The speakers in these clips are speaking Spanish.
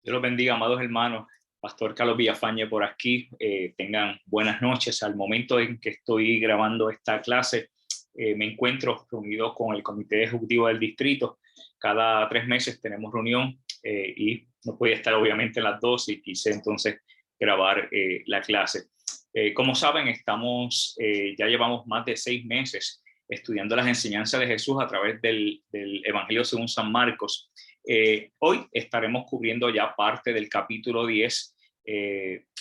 Dios los bendiga, amados hermanos. Pastor Carlos Villafañe por aquí. Tengan buenas noches. Al momento en que estoy grabando esta clase, me encuentro reunido con el Comité Ejecutivo del Distrito. Cada 3 meses tenemos reunión y no podía estar obviamente en las dos y quise entonces grabar la clase. Como saben, ya llevamos más de 6 meses estudiando las enseñanzas de Jesús a través del Evangelio según San Marcos. Hoy estaremos cubriendo ya parte del capítulo 10.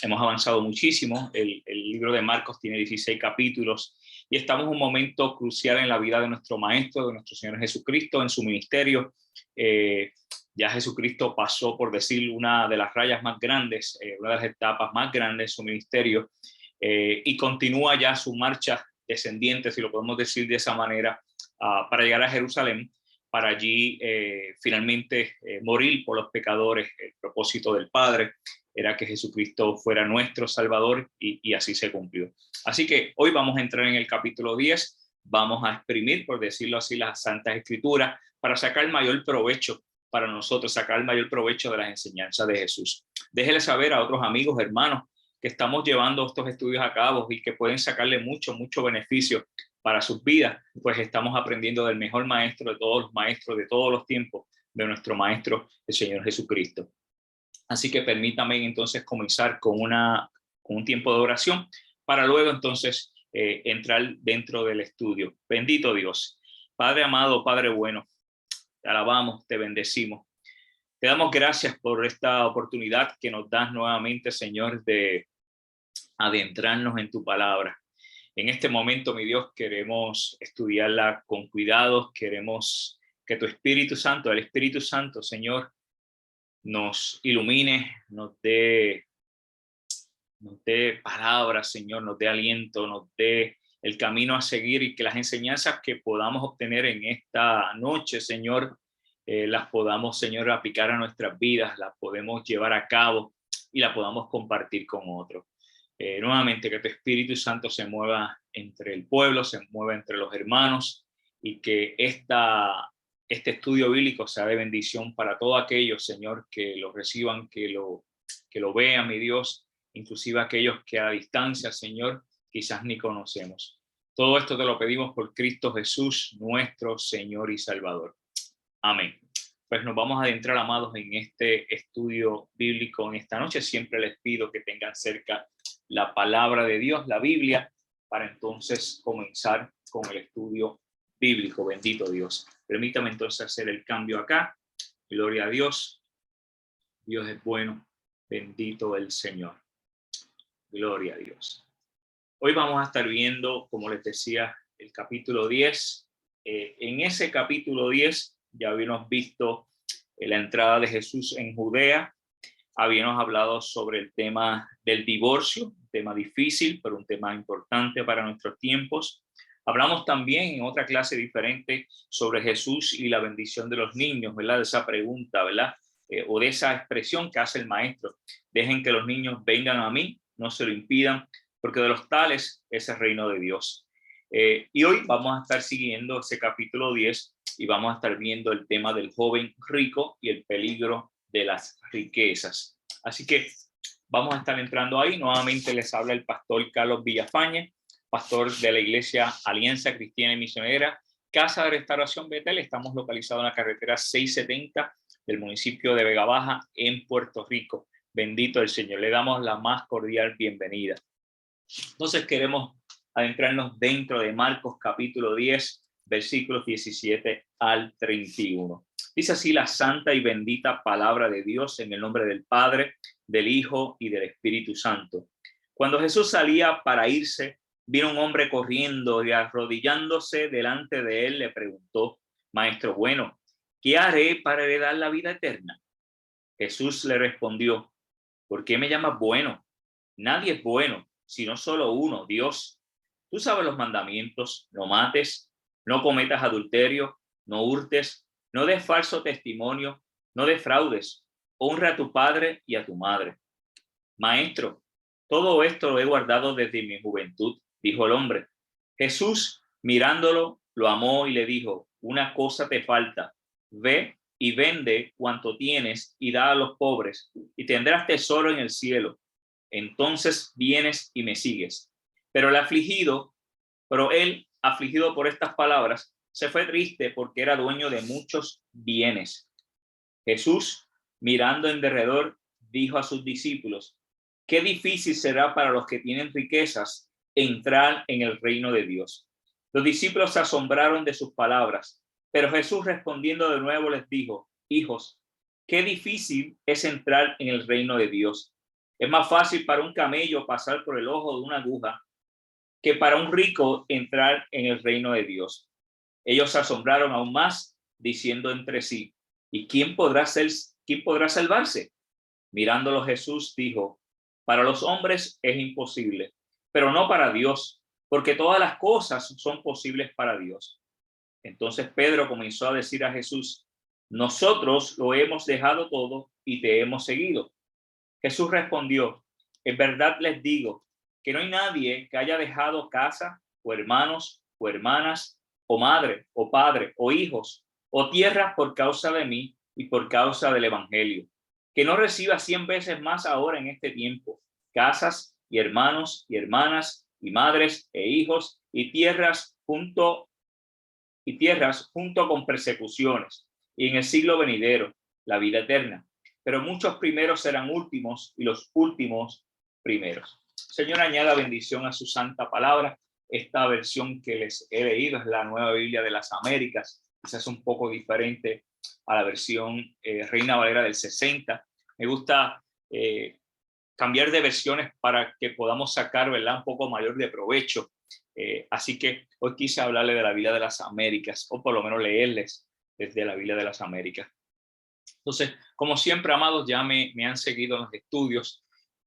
Hemos avanzado muchísimo. El libro de Marcos tiene 16 capítulos y estamos en un momento crucial en la vida de nuestro Maestro, de nuestro Señor Jesucristo, en su ministerio. Ya Jesucristo pasó, por decir, una de las rayas más grandes, una de las etapas más grandes de su ministerio, y continúa ya su marcha descendiente, si lo podemos decir de esa manera, para llegar a Jerusalén, para allí finalmente morir por los pecadores. El propósito del Padre era que Jesucristo fuera nuestro Salvador y así se cumplió. Así que hoy vamos a entrar en el capítulo 10, vamos a exprimir, por decirlo así, las Santas Escrituras para sacar el mayor provecho para nosotros, sacar el mayor provecho de las enseñanzas de Jesús. Déjele saber a otros amigos, hermanos, que estamos llevando estos estudios a cabo y que pueden sacarle mucho beneficio para sus vidas, pues estamos aprendiendo del mejor maestro de todos los maestros de todos los tiempos, de nuestro Maestro, el Señor Jesucristo. Así que permítame entonces comenzar con un tiempo de oración para luego entonces entrar dentro del estudio. Bendito Dios, Padre amado, Padre bueno, te alabamos, te bendecimos. Te damos gracias por esta oportunidad que nos das nuevamente, Señor, de adentrarnos en tu palabra. En este momento, mi Dios, queremos estudiarla con cuidado, queremos que tu Espíritu Santo, el Espíritu Santo, Señor, nos ilumine, nos dé palabras, Señor, nos dé aliento, nos dé el camino a seguir y que las enseñanzas que podamos obtener en esta noche, Señor, las podamos, Señor, aplicar a nuestras vidas, las podemos llevar a cabo y las podamos compartir con otros. Nuevamente que tu Espíritu Santo se mueva entre el pueblo, se mueva entre los hermanos y que este estudio bíblico sea de bendición para todos aquellos, Señor, que lo reciban, que lo vean, mi Dios, inclusive aquellos que a distancia, Señor, quizás ni conocemos. Todo esto te lo pedimos por Cristo Jesús, nuestro Señor y Salvador. Amén. Pues nos vamos a adentrar, amados, en este estudio bíblico en esta noche. Siempre les pido que tengan cerca la palabra de Dios, la Biblia, para entonces comenzar con el estudio bíblico. Bendito Dios. Permítame entonces hacer el cambio acá. Gloria a Dios. Dios es bueno. Bendito el Señor. Gloria a Dios. Hoy vamos a estar viendo, como les decía, el capítulo 10. En ese capítulo 10 ya habíamos visto la entrada de Jesús en Judea. Habíamos hablado sobre el tema del divorcio, un tema difícil, pero un tema importante para nuestros tiempos. Hablamos también en otra clase diferente sobre Jesús y la bendición de los niños, ¿verdad? De esa pregunta, ¿verdad? O de esa expresión que hace el maestro. Dejen que los niños vengan a mí, no se lo impidan, porque de los tales es el reino de Dios. Y hoy vamos a estar siguiendo ese capítulo 10 y vamos a estar viendo el tema del joven rico y el peligro de las riquezas. Así que vamos a estar entrando ahí. Nuevamente les habla el pastor Carlos Villafañe, pastor de la Iglesia Alianza Cristiana y Misionera, Casa de Restauración Betel. Estamos localizados en la carretera 670 del municipio de Vega Baja, en Puerto Rico. Bendito el Señor. Le damos la más cordial bienvenida. Entonces queremos adentrarnos dentro de Marcos capítulo 10, versículos 17 al 31. Dice así la santa y bendita palabra de Dios en el nombre del Padre, del Hijo y del Espíritu Santo. Cuando Jesús salía para irse, vino un hombre corriendo y arrodillándose delante de él le preguntó: Maestro bueno, ¿qué haré para heredar la vida eterna? Jesús le respondió: ¿por qué me llamas bueno? Nadie es bueno, sino solo uno, Dios. Tú sabes los mandamientos: no mates, no cometas adulterio, no hurtes, no des falso testimonio, no defraudes, honra a tu padre y a tu madre. Maestro, todo esto lo he guardado desde mi juventud, dijo el hombre. Jesús, mirándolo, lo amó y le dijo: una cosa te falta, ve y vende cuanto tienes y da a los pobres, y tendrás tesoro en el cielo. Entonces vienes y me sigues. Pero él, afligido por estas palabras, se fue triste porque era dueño de muchos bienes. Jesús, mirando en derredor, dijo a sus discípulos: qué difícil será para los que tienen riquezas entrar en el reino de Dios. Los discípulos se asombraron de sus palabras, pero Jesús, respondiendo de nuevo, les dijo: hijos, qué difícil es entrar en el reino de Dios. Es más fácil para un camello pasar por el ojo de una aguja que para un rico entrar en el reino de Dios. Ellos se asombraron aún más, diciendo entre sí: ¿y quién podrá salvarse? Mirándolo, Jesús dijo: para los hombres es imposible, pero no para Dios, porque todas las cosas son posibles para Dios. Entonces Pedro comenzó a decir a Jesús: nosotros lo hemos dejado todo y te hemos seguido. Jesús respondió: en verdad les digo que no hay nadie que haya dejado casa, o hermanos, o hermanas, o madre, o padre, o hijos, o tierras por causa de mí y por causa del evangelio, que no reciba 100 veces más ahora en este tiempo, casas y hermanos y hermanas y madres e hijos y tierras junto con persecuciones, y en el siglo venidero la vida eterna. Pero muchos primeros serán últimos y los últimos primeros. Señor, añada bendición a su santa palabra. Esta versión que les he leído es la Nueva Biblia de las Américas. Quizás un poco diferente a la versión Reina Valera del 60. Me gusta cambiar de versiones para que podamos sacar, ¿verdad?, un poco mayor de provecho. Así que hoy quise hablarle de la Biblia de las Américas, o por lo menos leerles desde la Biblia de las Américas. Entonces, como siempre, amados, ya me han seguido en los estudios.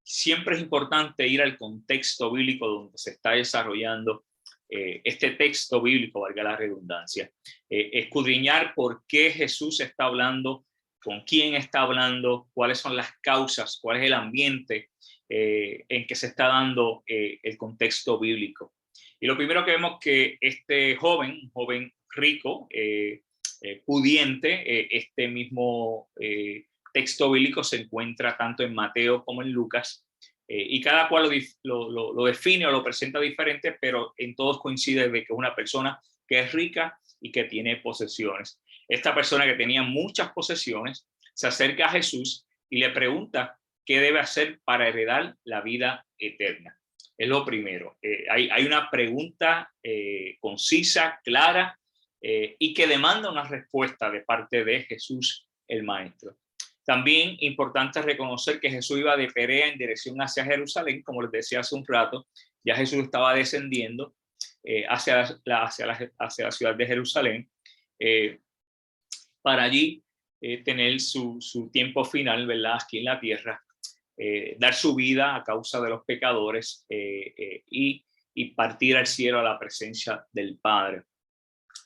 Siempre es importante ir al contexto bíblico donde se está desarrollando este texto bíblico, valga la redundancia. Escudriñar por qué Jesús está hablando, con quién está hablando, cuáles son las causas, cuál es el ambiente en que se está dando el contexto bíblico. Y lo primero que vemos que este joven rico, pudiente, este mismo texto bíblico se encuentra tanto en Mateo como en Lucas, y cada cual lo define o lo presenta diferente, pero en todos coincide de que es una persona que es rica y que tiene posesiones. Esta persona que tenía muchas posesiones se acerca a Jesús y le pregunta qué debe hacer para heredar la vida eterna. Es lo primero. Hay una pregunta concisa, clara, y que demanda una respuesta de parte de Jesús, el Maestro. También importante reconocer que Jesús iba de Perea en dirección hacia Jerusalén, como les decía hace un rato. Ya Jesús estaba descendiendo hacia la ciudad de Jerusalén, para allí tener su tiempo final, ¿verdad?, aquí en la tierra, dar su vida a causa de los pecadores, y partir al cielo a la presencia del Padre.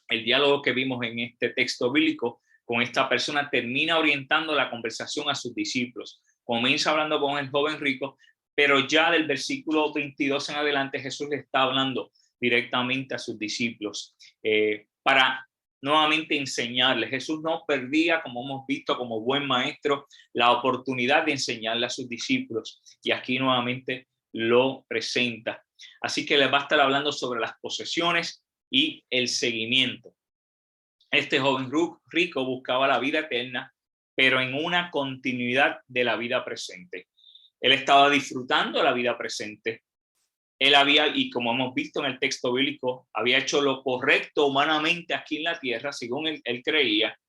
El diálogo que vimos en este texto bíblico con esta persona termina orientando la conversación a sus discípulos. Comienza hablando con el joven rico, pero ya del versículo 22 en adelante Jesús le está hablando directamente a sus discípulos para nuevamente enseñarles. Jesús no perdía, como hemos visto, como buen maestro, la oportunidad de enseñarle a sus discípulos, y aquí nuevamente lo presenta. Así que les va a estar hablando sobre las posesiones y el seguimiento. Este joven rico buscaba la vida eterna, pero en una continuidad de la vida presente. Él estaba disfrutando la vida presente. Él había, y como hemos visto en el texto bíblico, había hecho lo correcto humanamente aquí en la tierra, según él creía,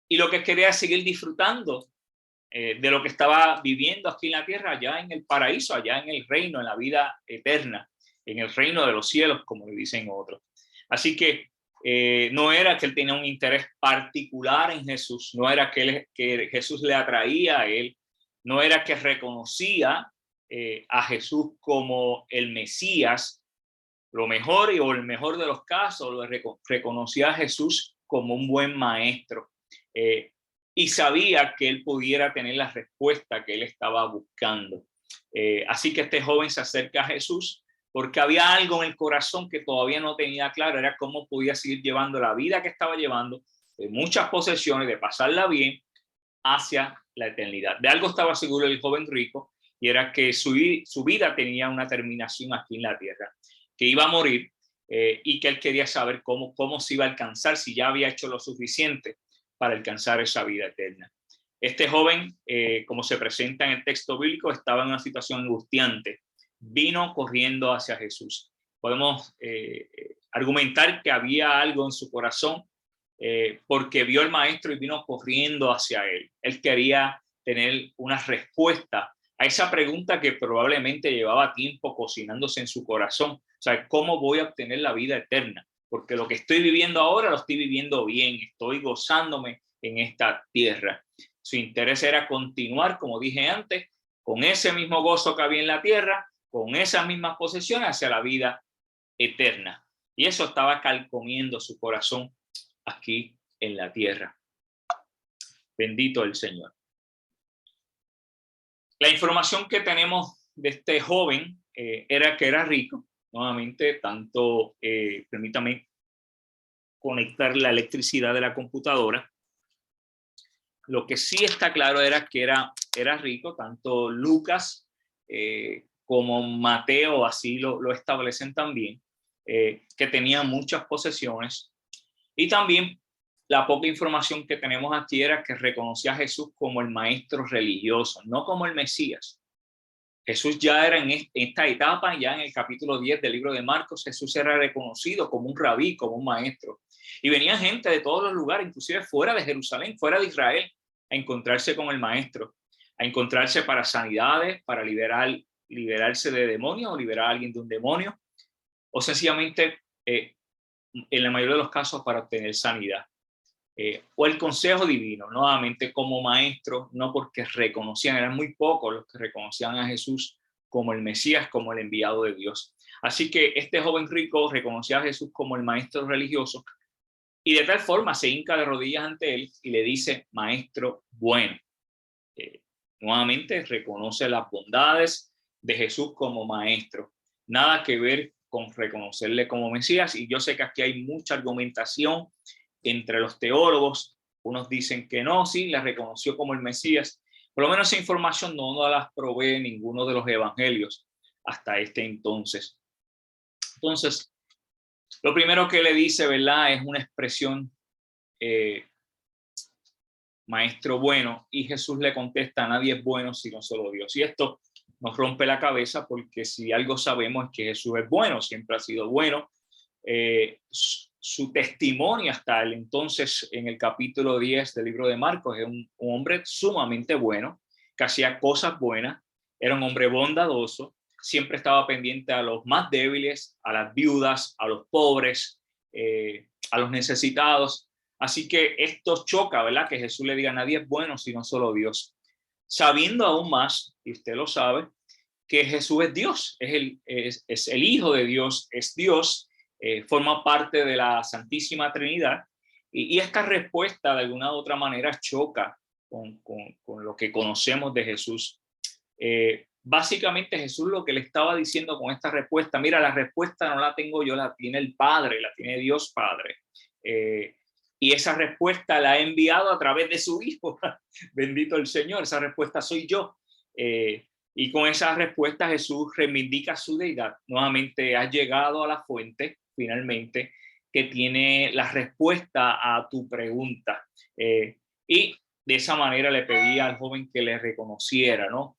y lo que quería es seguir disfrutando de lo que estaba viviendo aquí en la tierra, allá en el paraíso, allá en el reino, en la vida eterna, en el reino de los cielos, como le dicen otros. Así que no era que él tenía un interés particular en Jesús, no era que Jesús le atraía a él, no era que reconocía a Jesús como el Mesías, lo mejor o el mejor de los casos, lo reconocía a Jesús como un buen maestro, y sabía que él pudiera tener la respuesta que él estaba buscando. Así que este joven se acerca a Jesús porque había algo en el corazón que todavía no tenía claro, era cómo podía seguir llevando la vida que estaba llevando de muchas posesiones, de pasarla bien hacia la eternidad. De algo estaba seguro el joven rico, y era que su vida tenía una terminación aquí en la tierra, que iba a morir, y que él quería saber cómo se iba a alcanzar, si ya había hecho lo suficiente para alcanzar esa vida eterna. Este joven, como se presenta en el texto bíblico, estaba en una situación angustiante. Vino corriendo hacia Jesús. Podemos argumentar que había algo en su corazón, porque vio al maestro y vino corriendo hacia él. Él quería tener una respuesta a esa pregunta que probablemente llevaba tiempo cocinándose en su corazón. O sea, ¿cómo voy a obtener la vida eterna? Porque lo que estoy viviendo ahora lo estoy viviendo bien, estoy gozándome en esta tierra. Su interés era continuar, como dije antes, con ese mismo gozo que había en la tierra, con esas mismas posesiones hacia la vida eterna. Y eso estaba carcomiendo su corazón aquí en la tierra. Bendito el Señor. La información que tenemos de este joven era que era rico. Nuevamente, permítame conectar la electricidad de la computadora. Lo que sí está claro era que era rico. Tanto Lucas como Mateo así lo establecen también, que tenía muchas posesiones. Y también la poca información que tenemos aquí era que reconocía a Jesús como el maestro religioso, no como el Mesías. Jesús ya era en esta etapa, ya en el capítulo 10 del libro de Marcos, Jesús era reconocido como un rabí, como un maestro. Y venía gente de todos los lugares, inclusive fuera de Jerusalén, fuera de Israel, a encontrarse con el maestro, a encontrarse para sanidades, para liberarse de demonios o liberar a alguien de un demonio, o sencillamente, en la mayoría de los casos, para obtener sanidad. O el consejo divino, nuevamente como maestro, no porque reconocían, eran muy pocos los que reconocían a Jesús como el Mesías, como el enviado de Dios. Así que este joven rico reconocía a Jesús como el maestro religioso, y de tal forma se hinca de rodillas ante él y le dice: maestro bueno. Nuevamente reconoce las bondades de Jesús como maestro. Nada que ver con reconocerle como Mesías. Y yo sé que aquí hay mucha argumentación entre los teólogos. Unos dicen que no, sí, la reconoció como el Mesías. Por lo menos esa información no las provee ninguno de los evangelios hasta este entonces. Entonces, lo primero que le dice, ¿verdad?, es una expresión, maestro bueno, y Jesús le contesta: nadie es bueno sino solo Dios. Y esto nos rompe la cabeza, porque si algo sabemos es que Jesús es bueno, siempre ha sido bueno. Su testimonio hasta el entonces, en el capítulo 10 del libro de Marcos, es un hombre sumamente bueno, que hacía cosas buenas, era un hombre bondadoso, siempre estaba pendiente a los más débiles, a las viudas, a los pobres, a los necesitados. Así que esto choca, ¿verdad? Que Jesús le diga: nadie es bueno sino solo Dios. Sabiendo aún más, y usted lo sabe, que Jesús es Dios, es el Hijo de Dios, es Dios, forma parte de la Santísima Trinidad. Y esta respuesta de alguna u otra manera choca con lo que conocemos de Jesús. Básicamente Jesús lo que le estaba diciendo con esta respuesta: mira, la respuesta no la tengo yo, la tiene el Padre, la tiene Dios Padre. Y esa respuesta la ha enviado a través de su Hijo. Bendito el Señor, esa respuesta soy yo. Y con esa respuesta Jesús reivindica su deidad. Nuevamente has llegado a la fuente, finalmente, que tiene la respuesta a tu pregunta. Y de esa manera le pedía al joven que le reconociera, ¿no?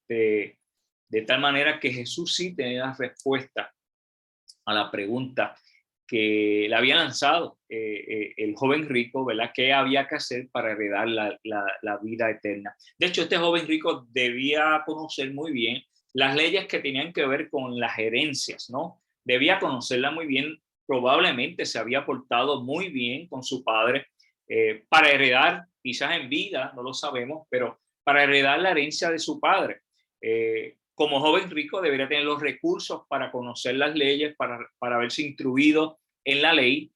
De tal manera que Jesús sí tenía la respuesta a la pregunta que le había lanzado el joven rico, ¿verdad? ¿Qué había que hacer para heredar la vida eterna? De hecho, este joven rico debía conocer muy bien las leyes que tenían que ver con las herencias, ¿no? Debía conocerlas muy bien. Probablemente se había portado muy bien con su padre, para heredar, quizás en vida, no lo sabemos, pero para heredar la herencia de su padre. Como joven rico debería tener los recursos para conocer las leyes, para haberse instruido en la ley,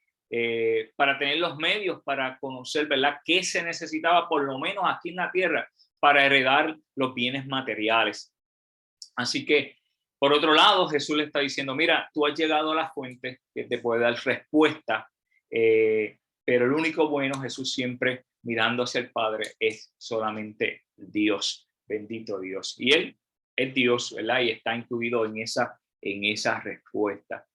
para tener los medios para conocer, ¿verdad?, qué se necesitaba, por lo menos aquí en la tierra, para heredar los bienes materiales. Así que, por otro lado, Jesús le está diciendo: mira, tú has llegado a la fuente que te puede dar respuesta pero el único bueno, Jesús siempre mirando hacia el Padre, es solamente Dios, bendito Dios. Y Él es Dios, ¿verdad? Y está incluido en esa respuesta.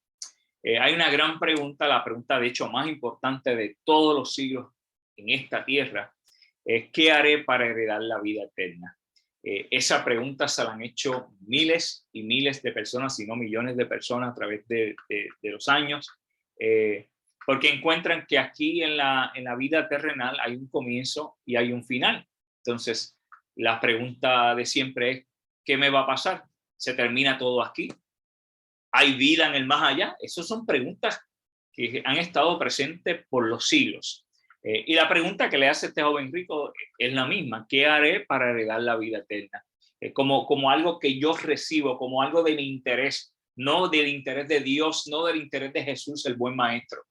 Hay una gran pregunta, la pregunta de hecho más importante de todos los siglos en esta tierra, es ¿qué haré para heredar la vida eterna? Esa pregunta se la han hecho miles y miles de personas, si no millones de personas a través de los años, porque encuentran que aquí en la vida terrenal hay un comienzo y hay un final. Entonces, la pregunta de siempre es, ¿qué me va a pasar? ¿Se termina todo aquí? ¿Hay vida en el más allá? Esas son preguntas que han estado presentes por los siglos. Y la pregunta que le hace este joven rico es la misma. ¿Qué haré para heredar la vida eterna? Como algo que yo recibo, como algo de mi interés, no del interés de Dios, no del interés de Jesús, el buen maestro.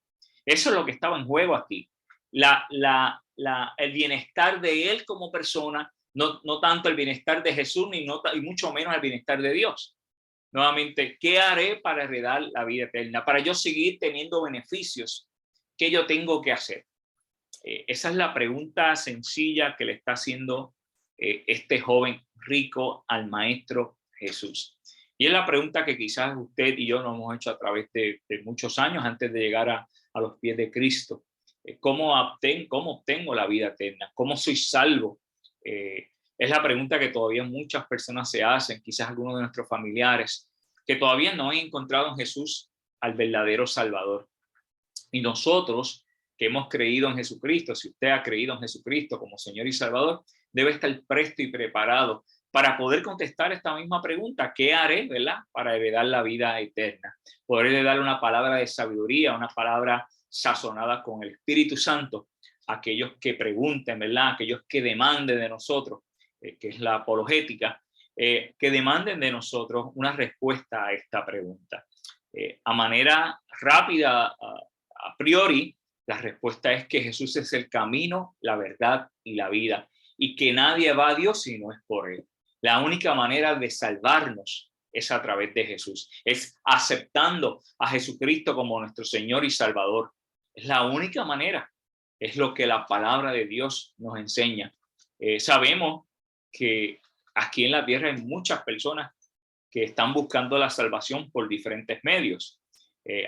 Eso es lo que estaba en juego aquí. El bienestar de él como persona, no tanto el bienestar de Jesús, y mucho menos el bienestar de Dios. Nuevamente, ¿qué haré para heredar la vida eterna? Para yo seguir teniendo beneficios, ¿qué yo tengo que hacer? Esa es la pregunta sencilla que le está haciendo este joven rico al maestro Jesús. Y es la pregunta que quizás usted y yo nos hemos hecho a través de muchos años antes de llegar a los pies de Cristo. ¿Cómo obtengo la vida eterna? ¿Cómo soy salvo? Es la pregunta que todavía muchas personas se hacen, quizás algunos de nuestros familiares, que todavía no han encontrado en Jesús al verdadero Salvador. Y nosotros que hemos creído en Jesucristo, si usted ha creído en Jesucristo como Señor y Salvador, debe estar presto y preparado para poder contestar esta misma pregunta. ¿Qué haré, verdad, para heredar la vida eterna? Poderle dar una palabra de sabiduría, una palabra sazonada con el Espíritu Santo a aquellos que pregunten, ¿verdad? Aquellos que demanden de nosotros, que es la apologética, que demanden de nosotros una respuesta a esta pregunta. A manera rápida, a priori, la respuesta es que Jesús es el camino, la verdad y la vida, y que nadie va a Dios si no es por Él. La única manera de salvarnos es a través de Jesús, es aceptando a Jesucristo como nuestro Señor y Salvador. Es la única manera, es lo que la palabra de Dios nos enseña. Sabemos que aquí en la tierra hay muchas personas que están buscando la salvación por diferentes medios,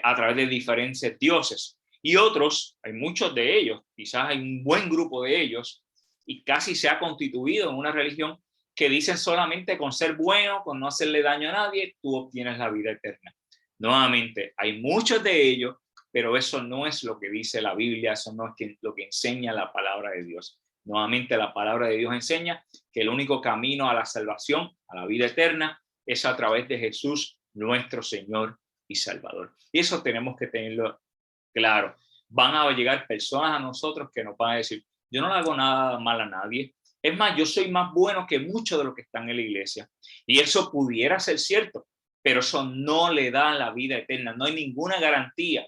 a través de diferentes dioses. Y otros, hay muchos de ellos, quizás hay un buen grupo de ellos, y casi se ha constituido en una religión que dicen solamente con ser bueno, con no hacerle daño a nadie, tú obtienes la vida eterna. Nuevamente, hay muchos de ellos, pero eso no es lo que dice la Biblia, eso no es lo que enseña la palabra de Dios. Nuevamente, la palabra de Dios enseña que el único camino a la salvación, a la vida eterna, es a través de Jesús, nuestro Señor y Salvador. Y eso tenemos que tenerlo claro. Van a llegar personas a nosotros que nos van a decir, yo no le hago nada mal a nadie. Es más, yo soy más bueno que muchos de los que están en la iglesia. Y eso pudiera ser cierto, pero eso no le da la vida eterna. No hay ninguna garantía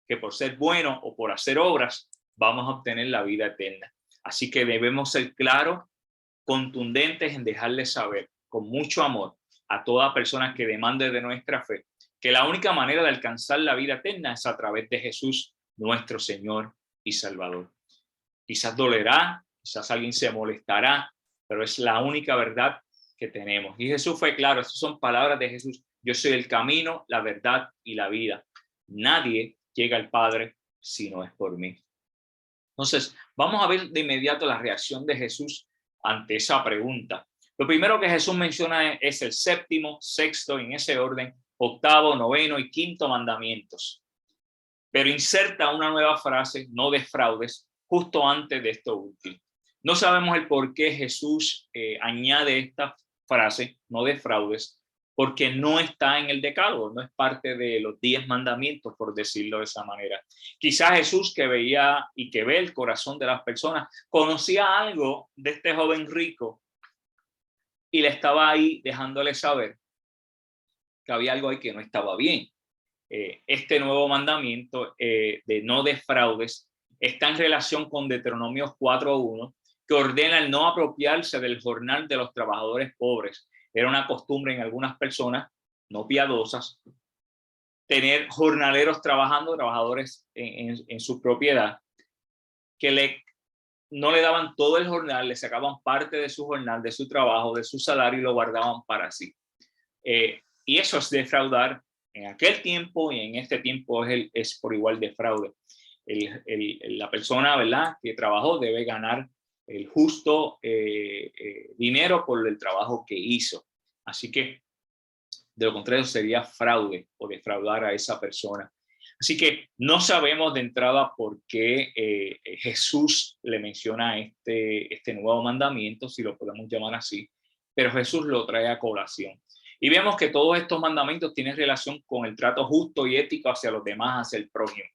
que por ser bueno o por hacer obras vamos a obtener la vida eterna. Así que debemos ser claros, contundentes en dejarles saber con mucho amor a toda persona que demande de nuestra fe que la única manera de alcanzar la vida eterna es a través de Jesús, nuestro Señor y Salvador. Quizás dolerá, quizás alguien se molestará, pero es la única verdad que tenemos. Y Jesús fue claro, estas son palabras de Jesús. Yo soy el camino, la verdad y la vida. Nadie llega al Padre si no es por mí. Entonces, vamos a ver de inmediato la reacción de Jesús ante esa pregunta. Lo primero que Jesús menciona es el séptimo, sexto, en ese orden, octavo, noveno y quinto mandamientos. Pero inserta una nueva frase, no defraudes, justo antes de esto último. No sabemos el por qué Jesús añade esta frase, no defraudes, porque no está en el decálogo, no es parte de los 10 mandamientos, por decirlo de esa manera. Quizás Jesús, que veía y que ve el corazón de las personas, conocía algo de este joven rico y le estaba ahí dejándole saber que había algo ahí que no estaba bien. Este nuevo mandamiento de no defraudes está en relación con Deuteronomios 4:1, que ordena el no apropiarse del jornal de los trabajadores pobres. Era una costumbre en algunas personas no piadosas tener jornaleros trabajando, trabajadores en su propiedad, no le daban todo el jornal, le sacaban parte de su jornal, de su trabajo, de su salario y lo guardaban para sí. Y eso es defraudar. En aquel tiempo y en este tiempo es por igual de fraude. La persona, ¿verdad?, que trabajó debe ganar el justo dinero por el trabajo que hizo. Así que de lo contrario sería fraude o defraudar a esa persona. Así que no sabemos de entrada por qué Jesús le menciona este nuevo mandamiento, si lo podemos llamar así, pero Jesús lo trae a colación. Y vemos que todos estos mandamientos tienen relación con el trato justo y ético hacia los demás, hacia el prójimo.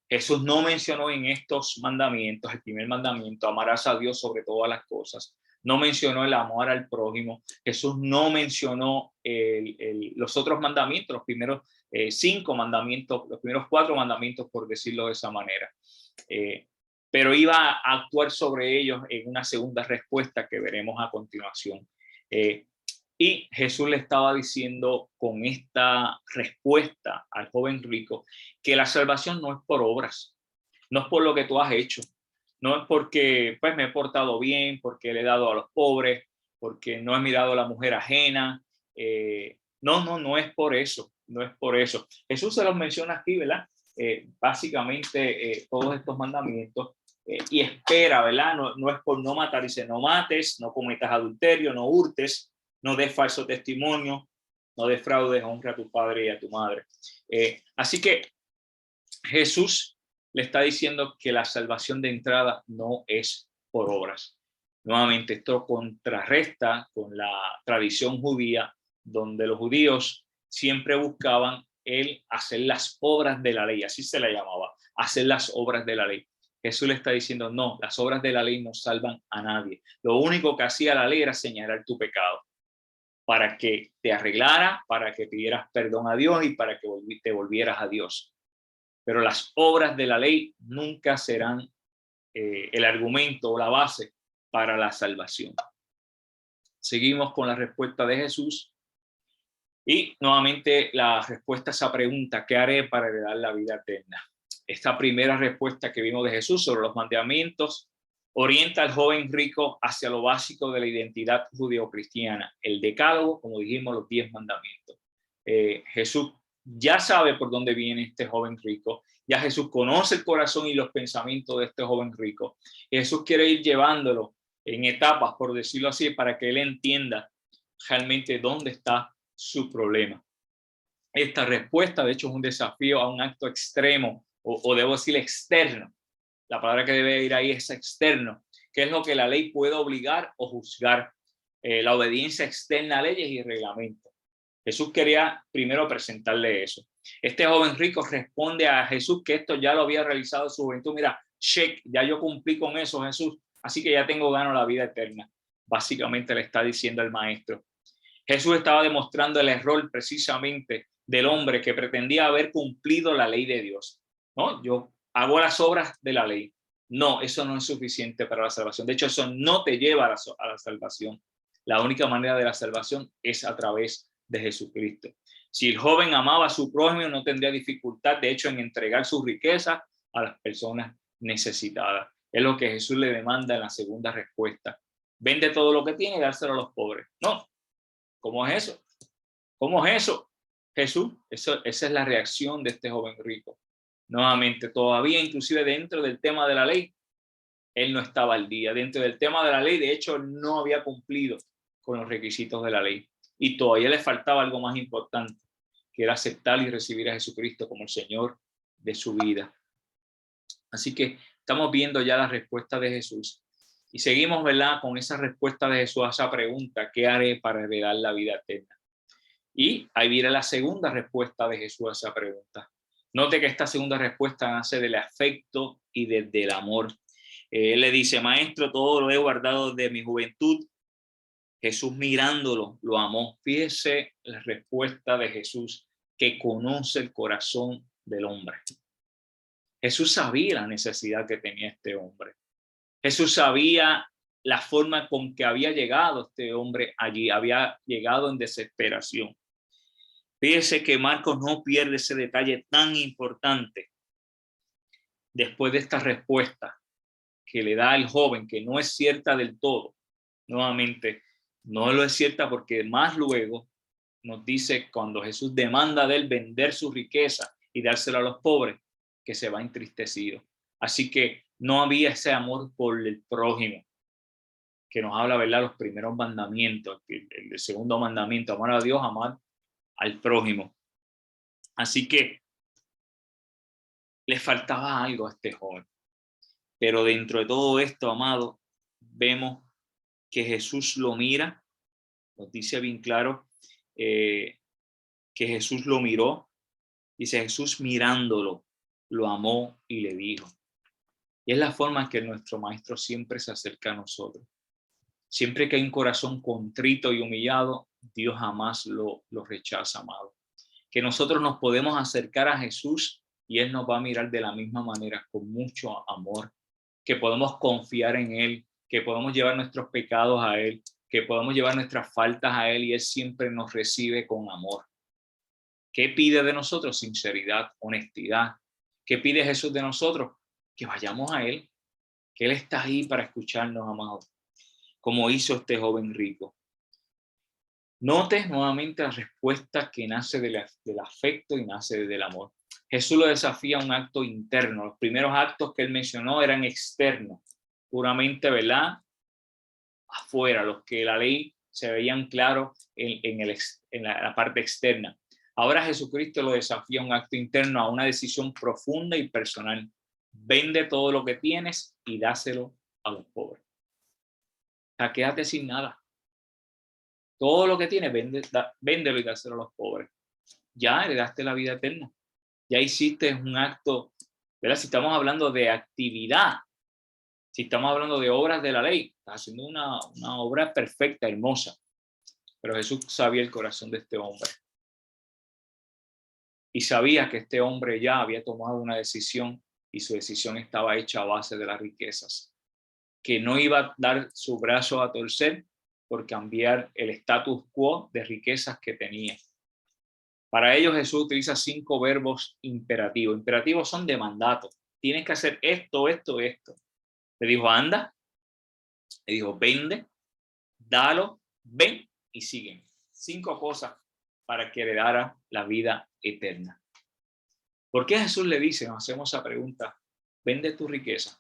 Jesús no mencionó en estos mandamientos, el primer mandamiento, amarás a Dios sobre todas las cosas. No mencionó el amor al prójimo. Jesús no mencionó los otros mandamientos, los primeros 5 mandamientos, los primeros 4 mandamientos, por decirlo de esa manera. Pero iba a actuar sobre ellos en una segunda respuesta que veremos a continuación. Y Jesús le estaba diciendo con esta respuesta al joven rico que la salvación no es por obras, no es por lo que tú has hecho, no es porque pues me he portado bien, porque le he dado a los pobres, porque no he mirado a la mujer ajena. No es por eso, no es por eso. Jesús se los menciona aquí, ¿verdad? Básicamente todos estos mandamientos y espera, ¿verdad? No es por no matar, dice no mates, no cometas adulterio, no hurtes, no des falso testimonio, no defraudes, honra a tu padre y a tu madre. Así que Jesús le está diciendo que la salvación de entrada no es por obras. Nuevamente, esto contrarresta con la tradición judía, donde los judíos siempre buscaban el hacer las obras de la ley, así se la llamaba, hacer las obras de la ley. Jesús le está diciendo, no, las obras de la ley no salvan a nadie. Lo único que hacía la ley era señalar tu pecado, para que te arreglara, para que pidieras perdón a Dios y para que te volvieras a Dios. Pero las obras de la ley nunca serán el argumento o la base para la salvación. Seguimos con la respuesta de Jesús y nuevamente la respuesta a esa pregunta, ¿qué haré para heredar la vida eterna? Esta primera respuesta que vimos de Jesús sobre los mandamientos orienta al joven rico hacia lo básico de la identidad judeocristiana, el decálogo, como dijimos, los 10 mandamientos. Jesús ya sabe por dónde viene este joven rico, ya Jesús conoce el corazón y los pensamientos de este joven rico. Jesús quiere ir llevándolo en etapas, por decirlo así, para que él entienda realmente dónde está su problema. Esta respuesta, de hecho, es un desafío a un acto extremo, o debo decir externo. La palabra que debe ir ahí es externo, que es lo que la ley puede obligar o juzgar, la obediencia externa a leyes y reglamentos. Jesús quería primero presentarle eso. Este joven rico responde a Jesús que esto ya lo había realizado en su juventud. Mira, check, ya yo cumplí con eso, Jesús, así que ya tengo gano la vida eterna. Básicamente le está diciendo al maestro. Jesús estaba demostrando el error precisamente del hombre que pretendía haber cumplido la ley de Dios. No, yo hago las obras de la ley. No, eso no es suficiente para la salvación. De hecho, eso no te lleva a la salvación. La única manera de la salvación es a través de Jesucristo. Si el joven amaba a su prójimo, no tendría dificultad, de hecho, en entregar su riqueza a las personas necesitadas. Es lo que Jesús le demanda en la segunda respuesta. Vende todo lo que tiene y dárselo a los pobres. No. ¿Cómo es eso? ¿Cómo es eso? Jesús, esa es la reacción de este joven rico. Nuevamente, todavía inclusive dentro del tema de la ley, él no estaba al día. Dentro del tema de la ley, de hecho, no había cumplido con los requisitos de la ley. Y todavía le faltaba algo más importante, que era aceptar y recibir a Jesucristo como el Señor de su vida. Así que estamos viendo ya la respuesta de Jesús. Y seguimos, ¿verdad?, con esa respuesta de Jesús a esa pregunta, ¿qué haré para heredar la vida eterna? Y ahí viene la segunda respuesta de Jesús a esa pregunta. Note que esta segunda respuesta nace del afecto y desde el amor. Él le dice, maestro, todo lo he guardado de mi juventud. Jesús mirándolo, lo amó. Fíjese la respuesta de Jesús, que conoce el corazón del hombre. Jesús sabía la necesidad que tenía este hombre. Jesús sabía la forma con que había llegado este hombre allí, había llegado en desesperación. Fíjese que Marcos no pierde ese detalle tan importante después de esta respuesta que le da el joven, que no es cierta del todo, nuevamente, no lo es cierta porque más luego nos dice cuando Jesús demanda de él vender su riqueza y dárselo a los pobres, que se va entristecido. Así que no había ese amor por el prójimo que nos habla, ¿verdad? Los primeros mandamientos, el segundo mandamiento, amar a Dios, amar al prójimo. Así que le faltaba algo a este joven. Pero dentro de todo esto, amado, vemos que Jesús lo mira, nos dice bien claro que Jesús lo miró, dice Jesús mirándolo, lo amó y le dijo. Y es la forma en que nuestro Maestro siempre se acerca a nosotros. Siempre que hay un corazón contrito y humillado, Dios jamás lo rechaza, amado. Que nosotros nos podemos acercar a Jesús y Él nos va a mirar de la misma manera, con mucho amor. Que podemos confiar en Él, que podemos llevar nuestros pecados a Él, que podemos llevar nuestras faltas a Él y Él siempre nos recibe con amor. ¿Qué pide de nosotros? Sinceridad, honestidad. ¿Qué pide Jesús de nosotros? Que vayamos a Él, que Él está ahí para escucharnos, amados, como hizo este joven rico. Note nuevamente la respuesta que nace del afecto y nace del amor. Jesús lo desafía a un acto interno. Los primeros actos que él mencionó eran externos, puramente, ¿verdad? Afuera, los que la ley se veían claros en la parte externa. Ahora Jesucristo lo desafía a un acto interno, a una decisión profunda y personal. Vende todo lo que tienes y dáselo a los pobres. O sea, quédate sin nada. Todo lo que tienes, véndelo y dáselo a los pobres. Ya heredaste la vida eterna. Ya hiciste un acto, ¿verdad? Si estamos hablando de actividad, si estamos hablando de obras de la ley, estás haciendo una obra perfecta, hermosa. Pero Jesús sabía el corazón de este hombre. Y sabía que este hombre ya había tomado una decisión y su decisión estaba hecha a base de las riquezas. Que no iba a dar su brazo a torcer por cambiar el status quo de riquezas que tenía. Para ello Jesús utiliza 5 verbos imperativos. Imperativos son de mandato. Tienes que hacer esto, esto, esto. Le dijo, anda. Le dijo, vende, dalo, ven y sígueme. 5 cosas para que heredara la vida eterna. ¿Por qué Jesús le dice, nos hacemos esa pregunta, vende tu riqueza?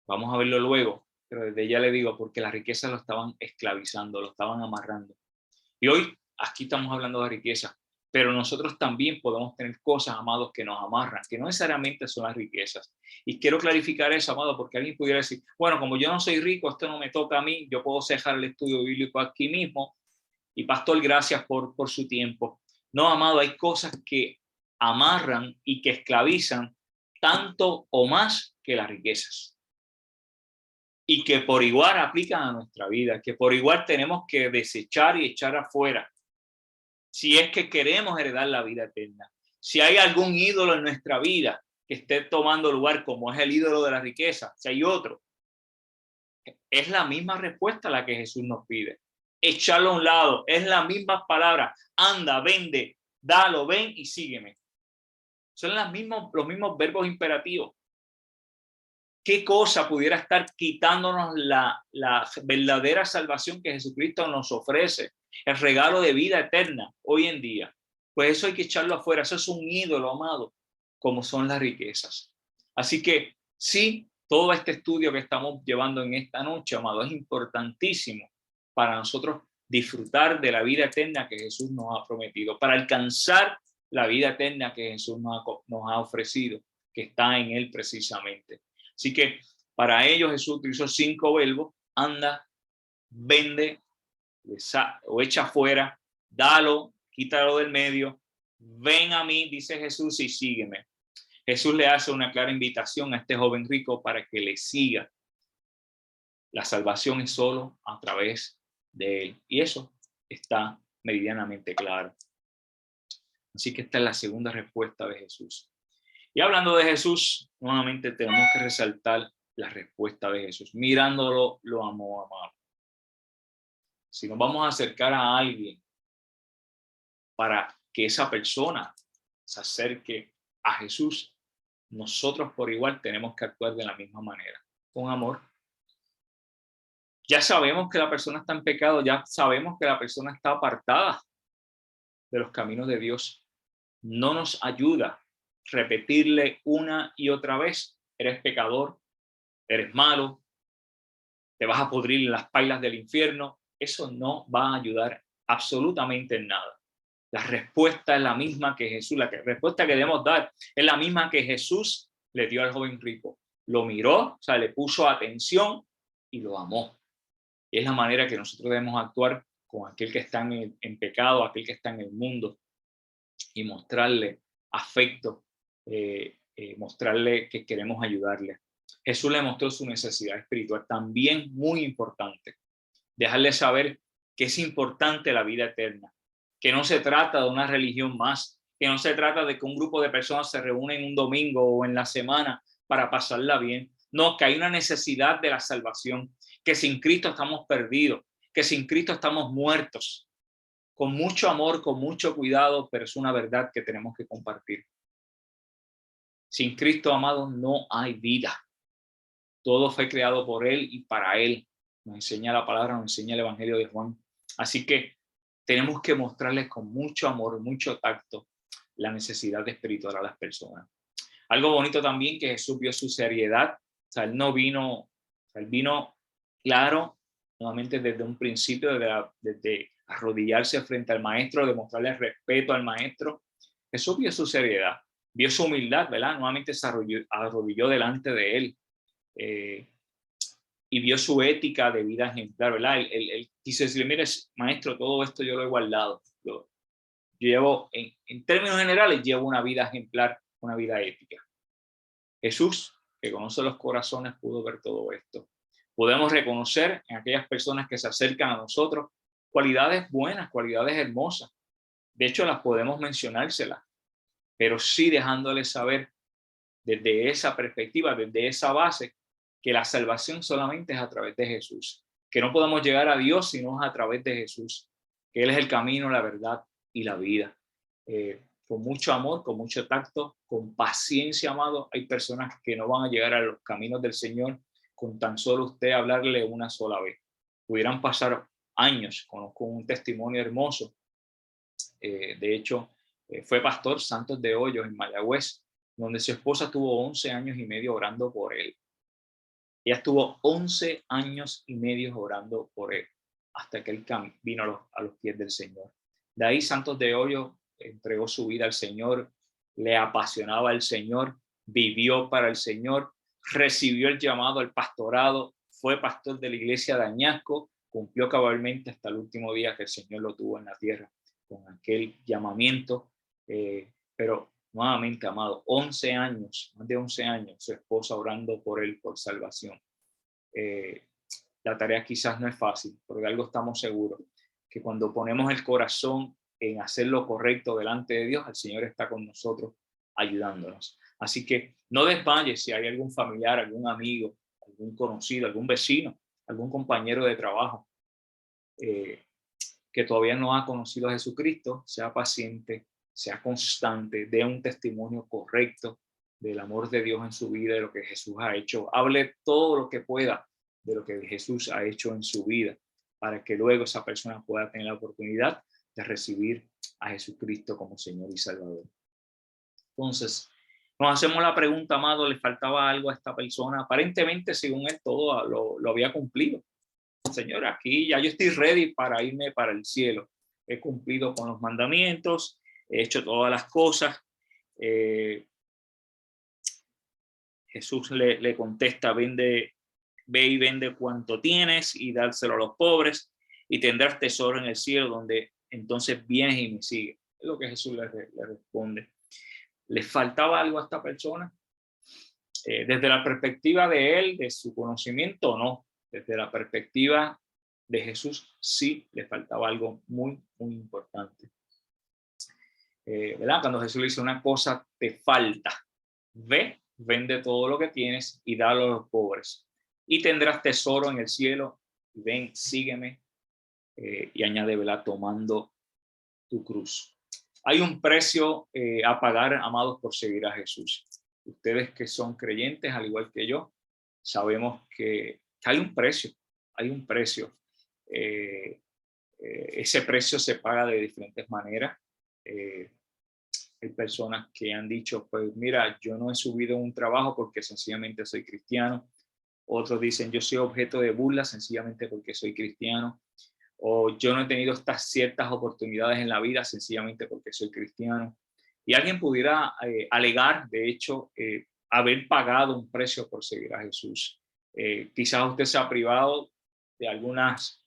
Vamos a verlo luego, pero desde ya le digo, porque las riquezas lo estaban esclavizando, lo estaban amarrando. Y hoy aquí estamos hablando de riqueza, pero nosotros también podemos tener cosas, amados, que nos amarran, que no necesariamente son las riquezas. Y quiero clarificar eso, amado, porque alguien pudiera decir, bueno, como yo no soy rico, esto no me toca a mí, yo puedo cejar el estudio bíblico aquí mismo. Y pastor, gracias por su tiempo. No, amado, hay cosas que amarran y que esclavizan tanto o más que las riquezas. Y que por igual aplican a nuestra vida, que por igual tenemos que desechar y echar afuera. Si es que queremos heredar la vida eterna. Si hay algún ídolo en nuestra vida que esté tomando lugar, como es el ídolo de la riqueza, si hay otro, es la misma respuesta a la que Jesús nos pide. Echarlo a un lado, es la misma palabra. Anda, vende, dalo, ven y sígueme. Son los mismos verbos imperativos. ¿Qué cosa pudiera estar quitándonos la verdadera salvación que Jesucristo nos ofrece? El regalo de vida eterna hoy en día. Pues eso hay que echarlo afuera. Eso es un ídolo, amado, como son las riquezas. Así que sí, todo este estudio que estamos llevando en esta noche, amado, es importantísimo para nosotros disfrutar de la vida eterna que Jesús nos ha prometido, para alcanzar la vida eterna que Jesús nos ha ofrecido, que está en Él precisamente. Así que para ello Jesús utilizó 5 verbos: anda, vende, o echa afuera, dalo, quítalo del medio, ven a mí, dice Jesús, y sígueme. Jesús le hace una clara invitación a este joven rico para que le siga. La salvación es solo a través de él. Y eso está meridianamente claro. Así que esta es la segunda respuesta de Jesús. Y hablando de Jesús, nuevamente tenemos que resaltar la respuesta de Jesús. Mirándolo, lo amó, amado. Si nos vamos a acercar a alguien para que esa persona se acerque a Jesús, nosotros por igual tenemos que actuar de la misma manera, con amor. Ya sabemos que la persona está en pecado, ya sabemos que la persona está apartada de los caminos de Dios. No nos ayuda repetirle una y otra vez: eres pecador, eres malo, te vas a pudrir en las pailas del infierno. Eso no va a ayudar absolutamente en nada. La respuesta es la misma que Jesús, respuesta que debemos dar es la misma que Jesús le dio al joven rico. Lo miró, o sea, le puso atención y lo amó. Y es la manera que nosotros debemos actuar con aquel que está en pecado, aquel que está en el mundo, y mostrarle afecto, mostrarle que queremos ayudarle. Jesús le mostró su necesidad espiritual, también muy importante. Dejarle saber que es importante la vida eterna, que no se trata de una religión más, que no se trata de que un grupo de personas se reúnen un domingo o en la semana para pasarla bien. No, que hay una necesidad de la salvación, que sin Cristo estamos perdidos, que sin Cristo estamos muertos. Con mucho amor, con mucho cuidado, pero es una verdad que tenemos que compartir. Sin Cristo, amado, no hay vida. Todo fue creado por Él y para Él. Nos enseña la palabra, nos enseña el Evangelio de Juan. Así que tenemos que mostrarles con mucho amor, mucho tacto, la necesidad espiritual a las personas. Algo bonito también, que Jesús vio su seriedad. O sea, Él no vino, Él vino claro, nuevamente desde un principio, desde arrodillarse frente al maestro, demostrarle respeto al maestro. Jesús vio su seriedad, vio su humildad, ¿verdad? Nuevamente se arrodilló delante de él, y vio su ética de vida ejemplar, ¿verdad? Él quiso decirle: mire, maestro, todo esto yo lo he guardado. Yo llevo, en términos generales, llevo una vida ejemplar, una vida ética. Jesús, que conoce los corazones, pudo ver todo esto. Podemos reconocer en aquellas personas que se acercan a nosotros cualidades buenas, cualidades hermosas. De hecho, las podemos mencionárselas, pero sí dejándoles saber desde esa perspectiva, desde esa base, que la salvación solamente es a través de Jesús, que no podemos llegar a Dios sino a través de Jesús, que Él es el camino, la verdad y la vida. Con mucho amor, con mucho tacto, con paciencia, amado. Hay personas que no van a llegar a los caminos del Señor con tan solo usted hablarle una sola vez. Pudieran pasar años. Conozco un testimonio hermoso. De hecho, fue pastor Santos de Hoyos en Mayagüez, donde su esposa estuvo 11 años y medio orando por él. Ella estuvo 11 años y medio orando por él, hasta que él vino a los pies del Señor. De ahí Santos de Hoyos entregó su vida al Señor, le apasionaba al Señor, vivió para el Señor, recibió el llamado al pastorado, fue pastor de la iglesia de Añasco, cumplió cabalmente hasta el último día que el Señor lo tuvo en la tierra con aquel llamamiento, pero nuevamente, amado, 11 años, más de 11 años, su esposa orando por él, por salvación. La tarea quizás no es fácil, pero de algo estamos seguros, que cuando ponemos el corazón en hacer lo correcto delante de Dios, el Señor está con nosotros ayudándonos. Así que no desmayes si hay algún familiar, algún amigo, algún conocido, algún vecino, algún compañero de trabajo que todavía no ha conocido a Jesucristo. Sea paciente, sea constante, dé un testimonio correcto del amor de Dios en su vida, de lo que Jesús ha hecho. Hable todo lo que pueda de lo que Jesús ha hecho en su vida, para que luego esa persona pueda tener la oportunidad de recibir a Jesucristo como Señor y Salvador. Entonces, nos hacemos la pregunta, amado, ¿le faltaba algo a esta persona? Aparentemente, según él, todo lo había cumplido. Señor, aquí ya yo estoy ready para irme para el cielo. He cumplido con los mandamientos, he hecho todas las cosas. Jesús le contesta: ve y vende cuanto tienes y dárselo a los pobres y tendrás tesoro en el cielo, donde entonces vienes y me sigues. Es lo que Jesús le responde. ¿Le faltaba algo a esta persona? Desde la perspectiva de él, de su conocimiento, no. Desde la perspectiva de Jesús, sí le faltaba algo muy, muy importante. ¿Verdad? Cuando Jesús le dice: una cosa te falta, ve, vende todo lo que tienes y dalo a los pobres y tendrás tesoro en el cielo. Ven, sígueme, y añade, ¿verdad?, tomando tu cruz. Hay un precio a pagar, amados, por seguir a Jesús. Ustedes que son creyentes, al igual que yo, sabemos que hay un precio, hay un precio. Ese precio se paga de diferentes maneras. Hay personas que han dicho, pues mira, yo no he subido un trabajo porque sencillamente soy cristiano. Otros dicen, yo soy objeto de burla sencillamente porque soy cristiano. O yo no he tenido estas ciertas oportunidades en la vida sencillamente porque soy cristiano. Y alguien pudiera alegar, de hecho, haber pagado un precio por seguir a Jesús. Quizás usted se ha privado de algunas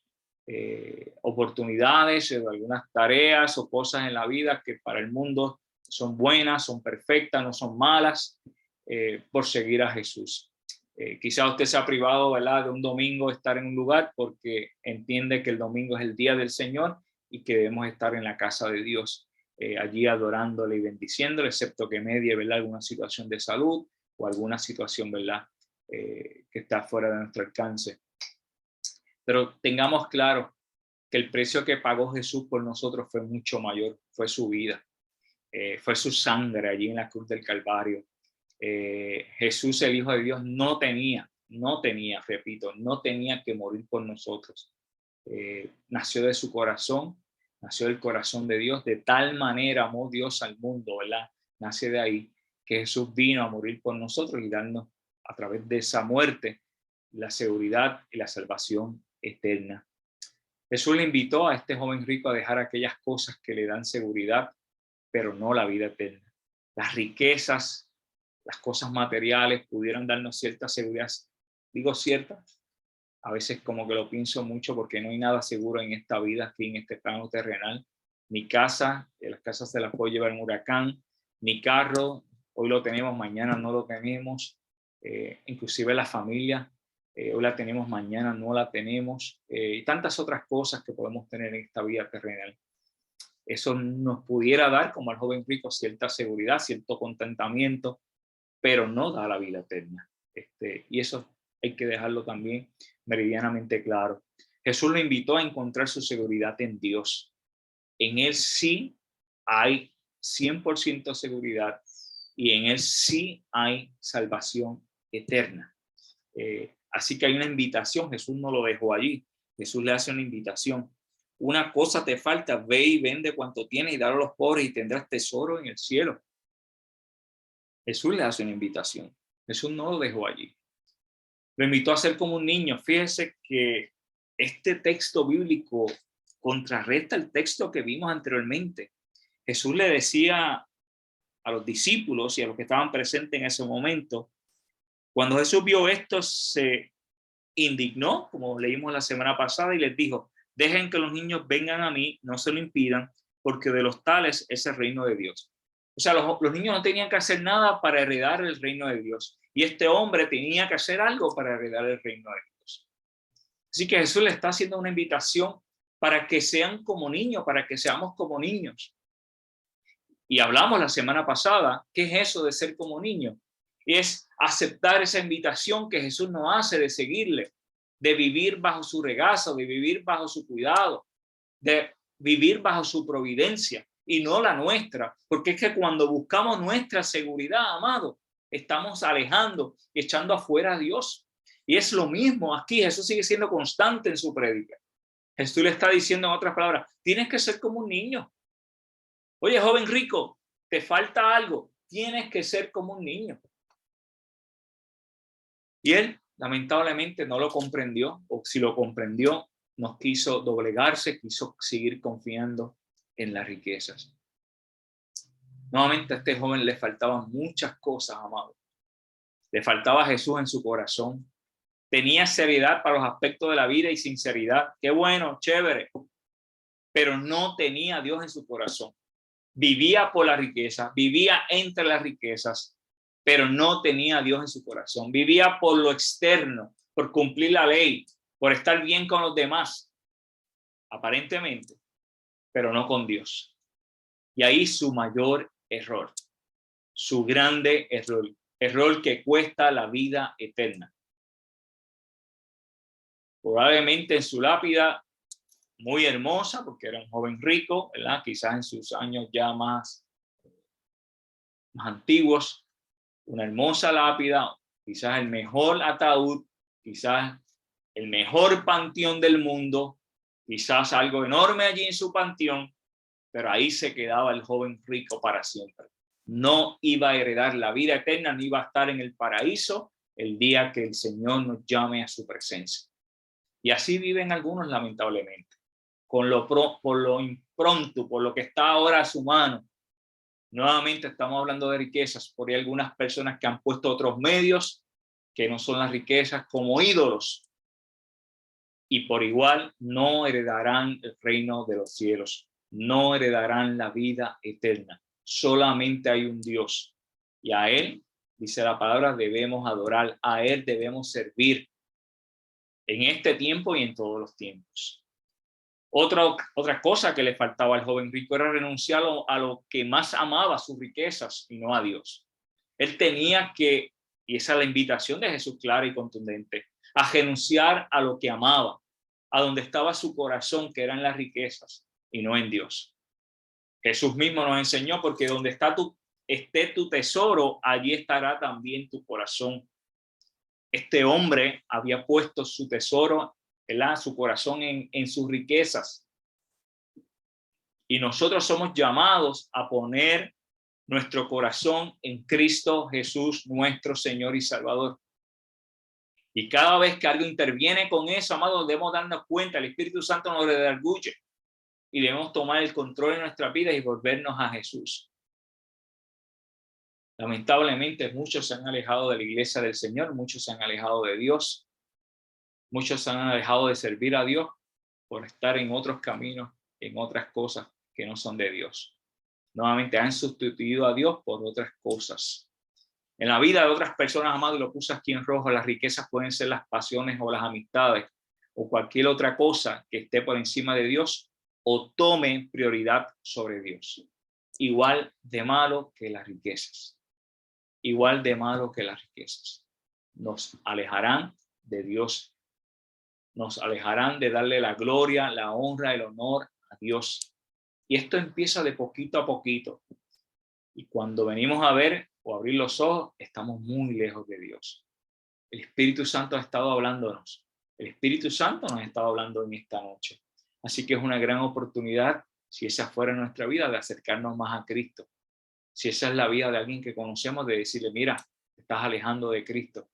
oportunidades, de algunas tareas o cosas en la vida que para el mundo son buenas, son perfectas, no son malas, por seguir a Jesús. Quizás usted se ha privado, ¿verdad?, de un domingo estar en un lugar porque entiende que el domingo es el día del Señor y que debemos estar en la casa de Dios, allí adorándole y bendiciéndole, excepto que medie, ¿verdad?, alguna situación de salud o alguna situación, ¿verdad?, que está fuera de nuestro alcance. Pero tengamos claro que el precio que pagó Jesús por nosotros fue mucho mayor, fue su vida, fue su sangre allí en la cruz del Calvario. Jesús, el Hijo de Dios, no tenía, repito, no tenía que morir por nosotros. Nació de su corazón, nació del corazón de Dios, de tal manera amó Dios al mundo, ¿verdad? Nace de ahí que Jesús vino a morir por nosotros y darnos a través de esa muerte la seguridad y la salvación eterna. Jesús le invitó a este joven rico a dejar aquellas cosas que le dan seguridad, pero no la vida eterna. Las riquezas, las cosas materiales pudieran darnos cierta seguridad. Digo cierta, a veces como que lo pienso mucho porque no hay nada seguro en esta vida, aquí en este plano terrenal. Ni casa, las casas se las puede llevar un huracán, ni carro, hoy lo tenemos, mañana no lo tenemos. Inclusive la familia, hoy la tenemos, mañana no la tenemos. Y tantas otras cosas que podemos tener en esta vida terrenal. Eso nos pudiera dar, como al joven rico, cierta seguridad, cierto contentamiento, pero no da la vida eterna. Y eso hay que dejarlo también meridianamente claro. Jesús lo invitó a encontrar su seguridad en Dios. En Él sí hay 100% seguridad y en Él sí hay salvación eterna. Así que hay una invitación. Jesús no lo dejó allí. Jesús le hace una invitación. Una cosa te falta, ve y vende cuanto tienes y dalo a los pobres y tendrás tesoro en el cielo. Jesús le hace una invitación. Jesús no lo dejó allí. Lo invitó a ser como un niño. Fíjese que este texto bíblico contrarresta el texto que vimos anteriormente. Jesús le decía a los discípulos y a los que estaban presentes en ese momento, cuando Jesús vio esto, se indignó, como leímos la semana pasada, y les dijo, dejen que los niños vengan a mí, no se lo impidan, porque de los tales es el reino de Dios. O sea, los niños no tenían que hacer nada para heredar el reino de Dios. Y este hombre tenía que hacer algo para heredar el reino de Dios. Así que Jesús le está haciendo una invitación para que sean como niños, para que seamos como niños. Y hablamos la semana pasada, ¿qué es eso de ser como niños? Es aceptar esa invitación que Jesús nos hace de seguirle, de vivir bajo su regazo, de vivir bajo su cuidado, de vivir bajo su providencia y no la nuestra, porque es que cuando buscamos nuestra seguridad, amado, estamos alejando, echando afuera a Dios. Y es lo mismo aquí. Jesús sigue siendo constante en su prédica. Jesús le está diciendo en otras palabras, tienes que ser como un niño. Oye, joven rico, te falta algo, tienes que ser como un niño. Y él lamentablemente no lo comprendió, o si lo comprendió, no quiso doblegarse, quiso seguir confiando en las riquezas. Nuevamente a este joven le faltaban muchas cosas, amado. Le faltaba Jesús en su corazón. Tenía seriedad para los aspectos de la vida y sinceridad. Qué bueno, chévere. Pero no tenía a Dios en su corazón. Vivía por la riqueza, vivía entre las riquezas, pero no tenía a Dios en su corazón. Vivía por lo externo, por cumplir la ley, por estar bien con los demás, aparentemente, pero no con Dios. Y ahí su mayor error, su grande error que cuesta la vida eterna. Probablemente en su lápida, muy hermosa, porque era un joven rico, ¿verdad? Quizás en sus años ya más antiguos, una hermosa lápida, quizás el mejor ataúd, quizás el mejor panteón del mundo, quizás algo enorme allí en su panteón, pero ahí se quedaba el joven rico para siempre. No iba a heredar la vida eterna, no iba a estar en el paraíso el día que el Señor nos llame a su presencia. Y así viven algunos, lamentablemente, por lo impronto, por lo que está ahora a su mano. Nuevamente estamos hablando de riquezas, por ahí algunas personas que han puesto otros medios que no son las riquezas como ídolos, y por igual no heredarán el reino de los cielos, no heredarán la vida eterna. Solamente hay un Dios, y a Él, dice la palabra, debemos adorar, a Él debemos servir en este tiempo y en todos los tiempos. Otra cosa que le faltaba al joven rico era renunciar a lo que más amaba, sus riquezas, y no a Dios. Él tenía que, y esa es la invitación de Jesús clara y contundente, a renunciar a lo que amaba, a donde estaba su corazón, que eran las riquezas, y no en Dios. Jesús mismo nos enseñó, porque donde esté tu tesoro, allí estará también tu corazón. Este hombre había puesto su tesoro, ¿verdad?, su corazón en sus riquezas. Y nosotros somos llamados a poner nuestro corazón en Cristo Jesús, nuestro Señor y Salvador. Y cada vez que algo interviene con eso, amados, debemos darnos cuenta, el Espíritu Santo nos redarguye y debemos tomar el control de nuestras vidas y volvernos a Jesús. Lamentablemente, muchos se han alejado de la iglesia del Señor, muchos se han alejado de Dios, muchos se han alejado de servir a Dios por estar en otros caminos, en otras cosas que no son de Dios. Nuevamente han sustituido a Dios por otras cosas. En la vida de otras personas, amados, lo puse aquí en rojo, las riquezas pueden ser las pasiones o las amistades o cualquier otra cosa que esté por encima de Dios o tome prioridad sobre Dios. Igual de malo que las riquezas. Igual de malo que las riquezas. Nos alejarán de Dios. Nos alejarán de darle la gloria, la honra, el honor a Dios. Y esto empieza de poquito a poquito. Y cuando venimos a ver o abrir los ojos, estamos muy lejos de Dios. El Espíritu Santo ha estado hablándonos. El Espíritu Santo nos ha estado hablando en esta noche. Así que es una gran oportunidad, si esa fuera nuestra vida, de acercarnos más a Cristo. Si esa es la vida de alguien que conocemos, de decirle, mira, te estás alejando de Cristo.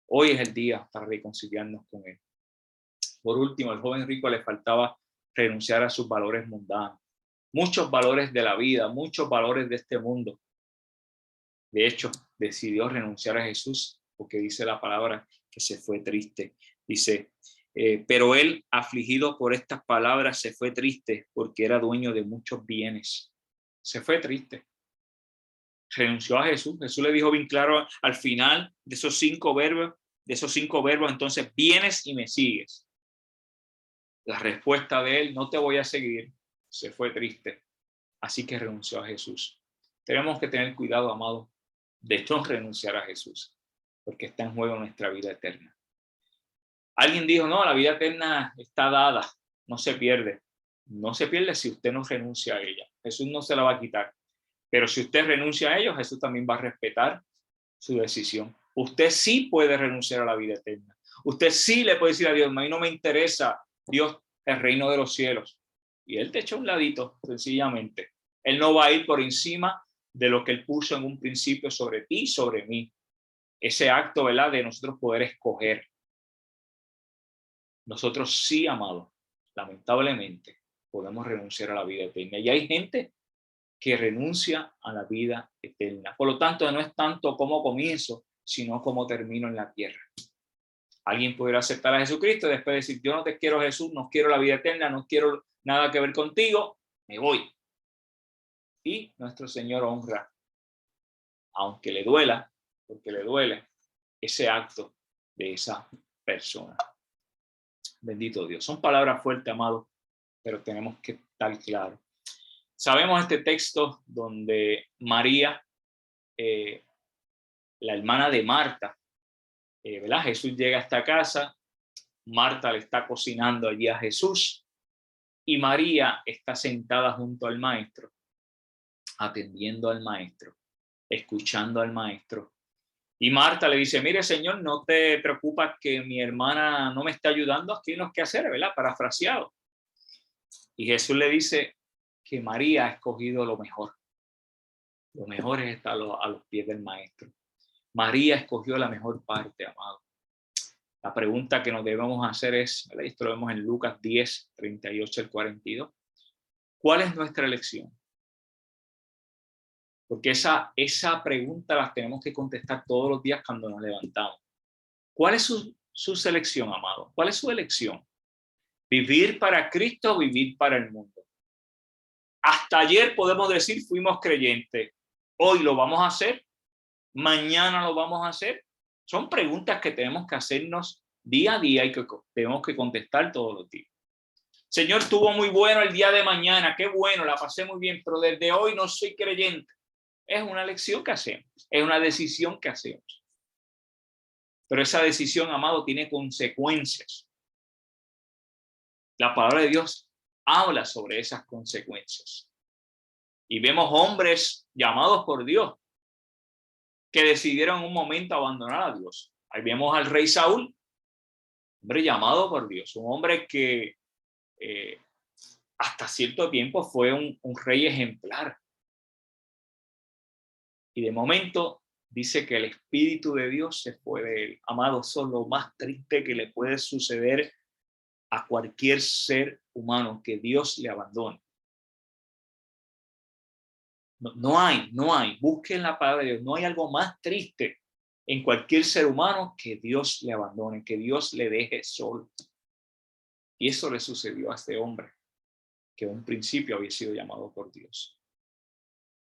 Hoy es el día para reconciliarnos con Él. Por último, al joven rico le faltaba renunciar a sus valores mundanos. Muchos valores de la vida, muchos valores de este mundo. De hecho, decidió renunciar a Jesús porque dice la palabra que se fue triste. Dice, pero él, afligido por estas palabras, se fue triste porque era dueño de muchos bienes. Se fue triste. Renunció a Jesús. Jesús le dijo bien claro al final de esos 5 verbos, entonces vienes y me sigues. La respuesta de él, no te voy a seguir, se fue triste. Así que renunció a Jesús. Tenemos que tener cuidado, amados, de no renunciar a Jesús, porque está en juego nuestra vida eterna. Alguien dijo, no, la vida eterna está dada, no se pierde. No se pierde si usted no renuncia a ella. Jesús no se la va a quitar. Pero si usted renuncia a ello, Jesús también va a respetar su decisión. Usted sí puede renunciar a la vida eterna. Usted sí le puede decir a Dios, a mí no me interesa, Dios, el reino de los cielos. Y Él te echa un ladito, sencillamente. Él no va a ir por encima de lo que Él puso en un principio sobre ti y sobre mí. Ese acto, ¿verdad?, de nosotros poder escoger. Nosotros sí, amados, lamentablemente, podemos renunciar a la vida eterna. Y hay gente que renuncia a la vida eterna. Por lo tanto, no es tanto cómo comienzo, sino cómo termino en la tierra. Alguien pudiera aceptar a Jesucristo y después decir, yo no te quiero, Jesús, no quiero la vida eterna, no quiero nada que ver contigo, me voy. Y nuestro Señor honra, aunque le duela, porque le duele, ese acto de esa persona. Bendito Dios. Son palabras fuertes, amados, pero tenemos que estar claros. Sabemos este texto donde María, la hermana de Marta, ¿verdad? Jesús llega a esta casa, Marta le está cocinando allí a Jesús y María está sentada junto al maestro, atendiendo al maestro. escuchando al maestro. Y Marta le dice, mire, Señor, no te preocupas que mi hermana no me está ayudando, aquí hay unos quehaceres, ¿verdad? Parafraseado. Y Jesús le dice que María ha escogido lo mejor. Lo mejor es estar a los pies del maestro. María escogió la mejor parte, amado. La pregunta que nos debemos hacer es, ¿verdad? Esto lo vemos en Lucas 10, 38 al 42. ¿Cuál es nuestra elección? Porque esa pregunta las tenemos que contestar todos los días cuando nos levantamos. ¿Cuál es su selección, amado? ¿Cuál es su elección? ¿Vivir para Cristo o vivir para el mundo? Hasta ayer podemos decir fuimos creyentes. Hoy lo vamos a hacer. Mañana lo vamos a hacer. Son preguntas que tenemos que hacernos día a día y que tenemos que contestar todos los días. Señor, estuvo muy bueno el día de mañana. Qué bueno, la pasé muy bien, pero desde hoy no soy creyente. Es una elección que hacemos, es una decisión que hacemos. Pero esa decisión, amado, tiene consecuencias. La palabra de Dios habla sobre esas consecuencias. Y vemos hombres llamados por Dios que decidieron en un momento abandonar a Dios. Ahí vemos al rey Saúl, hombre llamado por Dios, un hombre que hasta cierto tiempo fue un rey ejemplar. Y de momento dice que el Espíritu de Dios se fue de él. Amado, eso es lo más triste que le puede suceder a cualquier ser humano, que Dios le abandone. No hay. Busquen la palabra de Dios. No hay algo más triste en cualquier ser humano que Dios le abandone, que Dios le deje solo. Y eso le sucedió a este hombre, que en un principio había sido llamado por Dios.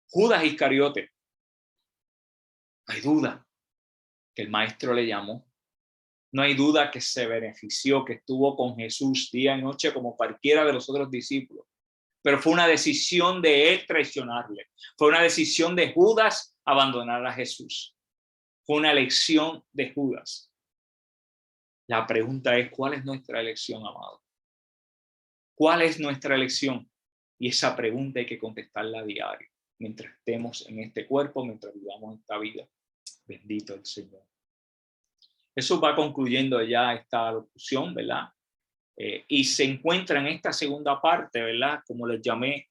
Judas Iscariote. No hay duda que el maestro le llamó. No hay duda que se benefició, que estuvo con Jesús día y noche como cualquiera de los otros discípulos. Pero fue una decisión de él traicionarle. Fue una decisión de Judas abandonar a Jesús. Fue una elección de Judas. La pregunta es, ¿cuál es nuestra elección, amado? ¿Cuál es nuestra elección? Y esa pregunta hay que contestarla a diario, mientras estemos en este cuerpo, mientras vivamos esta vida. Bendito el Señor. Eso va concluyendo ya esta locución, ¿verdad? Y se encuentra en esta segunda parte, ¿verdad? Como les llamé,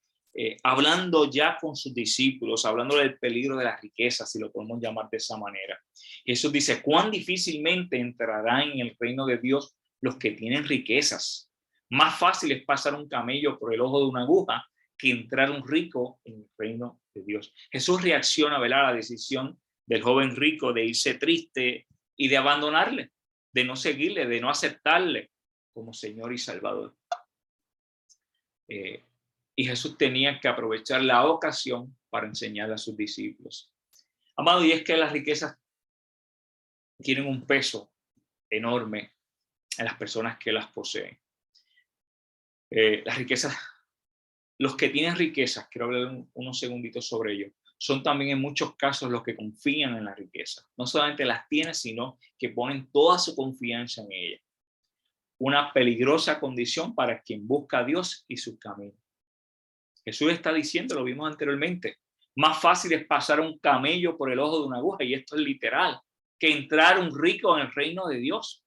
hablando ya con sus discípulos, hablando del peligro de las riquezas, si lo podemos llamar de esa manera. Jesús dice, cuán difícilmente entrarán en el reino de Dios los que tienen riquezas. Más fácil es pasar un camello por el ojo de una aguja que entrar un rico en el reino de Dios. Jesús reacciona, ¿verdad?, a la decisión del joven rico de irse triste y de abandonarle, de no seguirle, de no aceptarle como Señor y Salvador. Y Jesús tenía que aprovechar la ocasión para enseñar a sus discípulos. Amado, y es que las riquezas tienen un peso enorme en las personas que las poseen. Las riquezas, los que tienen riquezas, quiero hablar unos segunditos sobre ello, son también en muchos casos los que confían en la riqueza. No solamente las tienen, sino que ponen toda su confianza en ella. Una peligrosa condición para quien busca a Dios y sus caminos. Jesús está diciendo, lo vimos anteriormente, más fácil es pasar un camello por el ojo de una aguja, y esto es literal, que entrar un rico en el reino de Dios.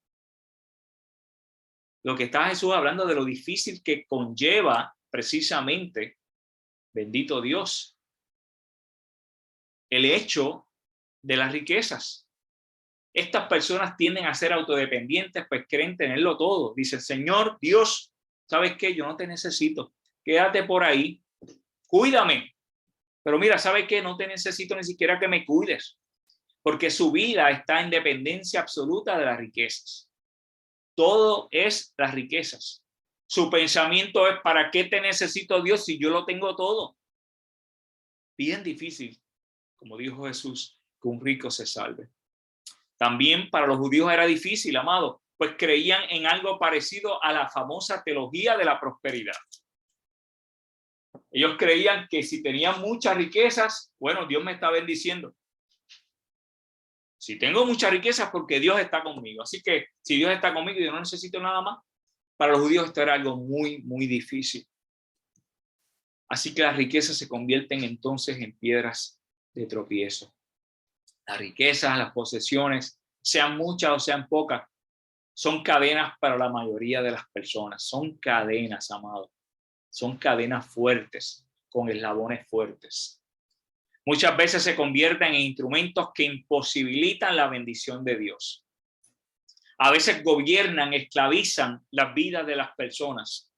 Lo que está Jesús hablando de lo difícil que conlleva precisamente, bendito Dios, el hecho de las riquezas. Estas personas tienden a ser autodependientes, pues creen tenerlo todo. Dice el Señor, Dios, ¿sabes qué? Yo no te necesito. Quédate por ahí, cuídame. Pero mira, ¿sabes qué? No te necesito ni siquiera que me cuides, porque su vida está en dependencia absoluta de las riquezas. Todo es las riquezas. Su pensamiento es, ¿para qué te necesito, Dios, si yo lo tengo todo? Bien difícil, como dijo Jesús, que un rico se salve. También para los judíos era difícil, amado, pues creían en algo parecido a la famosa teología de la prosperidad. Ellos creían que si tenían muchas riquezas, bueno, Dios me está bendiciendo. Si tengo muchas riquezas, porque Dios está conmigo. Así que si Dios está conmigo y yo no necesito nada más, para los judíos esto era algo muy, muy difícil. Así que las riquezas se convierten entonces en piedras de tropiezo. Las riquezas, las posesiones, sean muchas o sean pocas, son cadenas para la mayoría de las personas. Son cadenas, amados. Son cadenas fuertes, con eslabones fuertes. Muchas veces se convierten en instrumentos que imposibilitan la bendición de Dios. A veces gobiernan, esclavizan las vidas de las personas.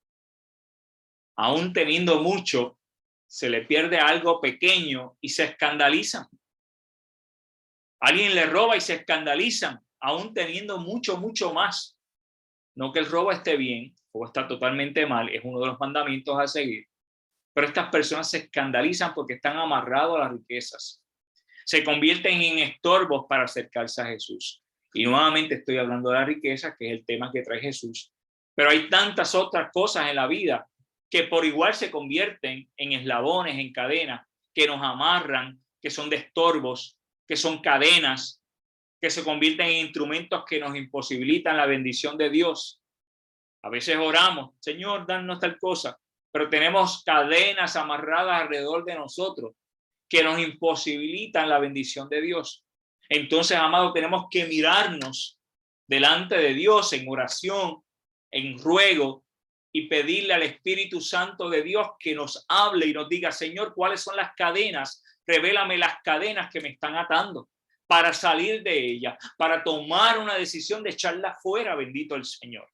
Aún teniendo mucho, se le pierde algo pequeño y se escandalizan. Alguien le roba y se escandalizan, aún teniendo mucho, mucho más. No que el robo esté bien o está totalmente mal, es uno de los mandamientos a seguir. Pero estas personas se escandalizan porque están amarrados a las riquezas. Se convierten en estorbos para acercarse a Jesús. Y nuevamente estoy hablando de la riqueza, que es el tema que trae Jesús. Pero hay tantas otras cosas en la vida que por igual se convierten en eslabones, en cadenas, que nos amarran, que son de estorbos, que son cadenas, que se convierten en instrumentos que nos imposibilitan la bendición de Dios. A veces oramos, Señor, danos tal cosa, pero tenemos cadenas amarradas alrededor de nosotros que nos imposibilitan la bendición de Dios. Entonces, amados, tenemos que mirarnos delante de Dios en oración, en ruego, y pedirle al Espíritu Santo de Dios que nos hable y nos diga, Señor, ¿cuáles son las cadenas? Revélame las cadenas que me están atando para salir de ellas, para tomar una decisión de echarla fuera, bendito el Señor.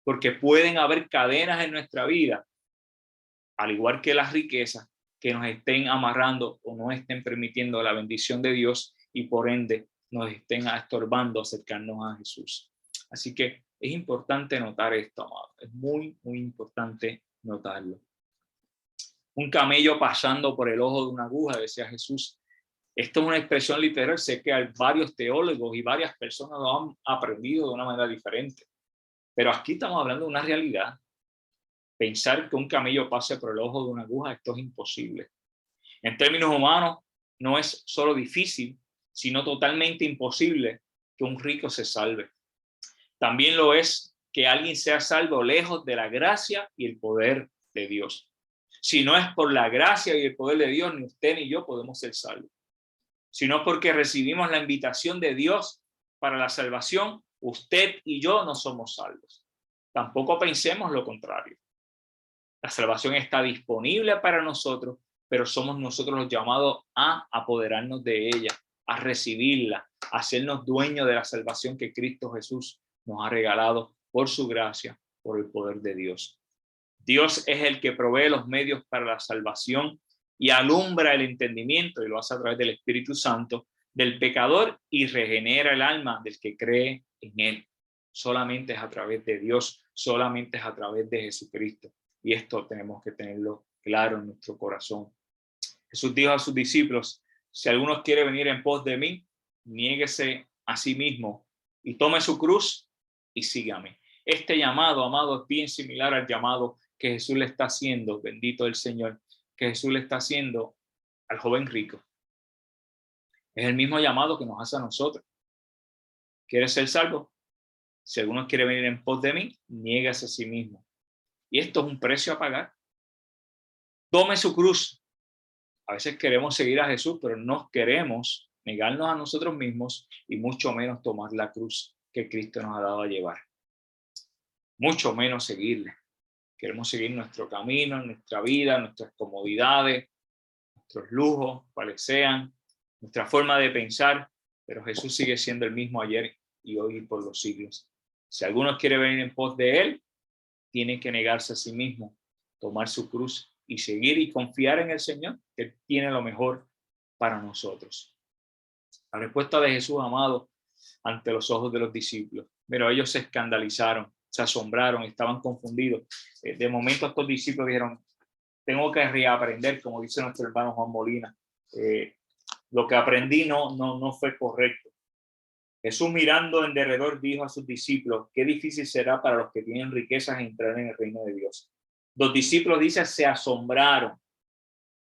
Porque pueden haber cadenas en nuestra vida, al igual que las riquezas, que nos estén amarrando o no estén permitiendo la bendición de Dios y por ende nos estén estorbando acercarnos a Jesús. Así que es importante notar esto, amado. Es muy, muy importante notarlo. Un camello pasando por el ojo de una aguja, decía Jesús. Esto es una expresión literal. Sé que hay varios teólogos y varias personas lo han aprendido de una manera diferente. Pero aquí estamos hablando de una realidad. Pensar que un camello pase por el ojo de una aguja, esto es imposible. En términos humanos, no es solo difícil, sino totalmente imposible que un rico se salve. También lo es que alguien sea salvo lejos de la gracia y el poder de Dios. Si no es por la gracia y el poder de Dios, ni usted ni yo podemos ser salvos. Sino porque recibimos la invitación de Dios para la salvación, usted y yo no somos salvos. Tampoco pensemos lo contrario. La salvación está disponible para nosotros, pero somos nosotros los llamados a apoderarnos de ella, a recibirla, a hacernos dueños de la salvación que Cristo Jesús nos ha regalado por su gracia, por el poder de Dios. Dios es el que provee los medios para la salvación y alumbra el entendimiento, y lo hace a través del Espíritu Santo, del pecador, y regenera el alma del que cree en él. Solamente es a través de Dios, solamente es a través de Jesucristo. Y esto tenemos que tenerlo claro en nuestro corazón. Jesús dijo a sus discípulos, si alguno quiere venir en pos de mí, niéguese a sí mismo y tome su cruz y sígame. Este llamado, amado, es bien similar al llamado que Jesús le está haciendo, bendito el Señor, que Jesús le está haciendo al joven rico. Es el mismo llamado que nos hace a nosotros. ¿Quieres ser salvo? Si alguno quiere venir en pos de mí, niéguese a sí mismo. Y esto es un precio a pagar. Tome su cruz. A veces queremos seguir a Jesús, pero no queremos negarnos a nosotros mismos y mucho menos tomar la cruz que Cristo nos ha dado a llevar. Mucho menos seguirle. Queremos seguir nuestro camino, nuestra vida, nuestras comodidades, nuestros lujos, cuales sean, nuestra forma de pensar, pero Jesús sigue siendo el mismo ayer y hoy y por los siglos. Si alguno quiere venir en pos de él, tiene que negarse a sí mismo, tomar su cruz y seguir y confiar en el Señor, que tiene lo mejor para nosotros. La respuesta de Jesús, amado, ante los ojos de los discípulos. Pero ellos se escandalizaron, se asombraron, estaban confundidos. De momento estos discípulos dijeron, tengo que reaprender, como dice nuestro hermano Juan Molina. Lo que aprendí no fue correcto. Jesús, mirando en derredor, dijo a sus discípulos, qué difícil será para los que tienen riquezas entrar en el reino de Dios. Los discípulos, dice, se asombraron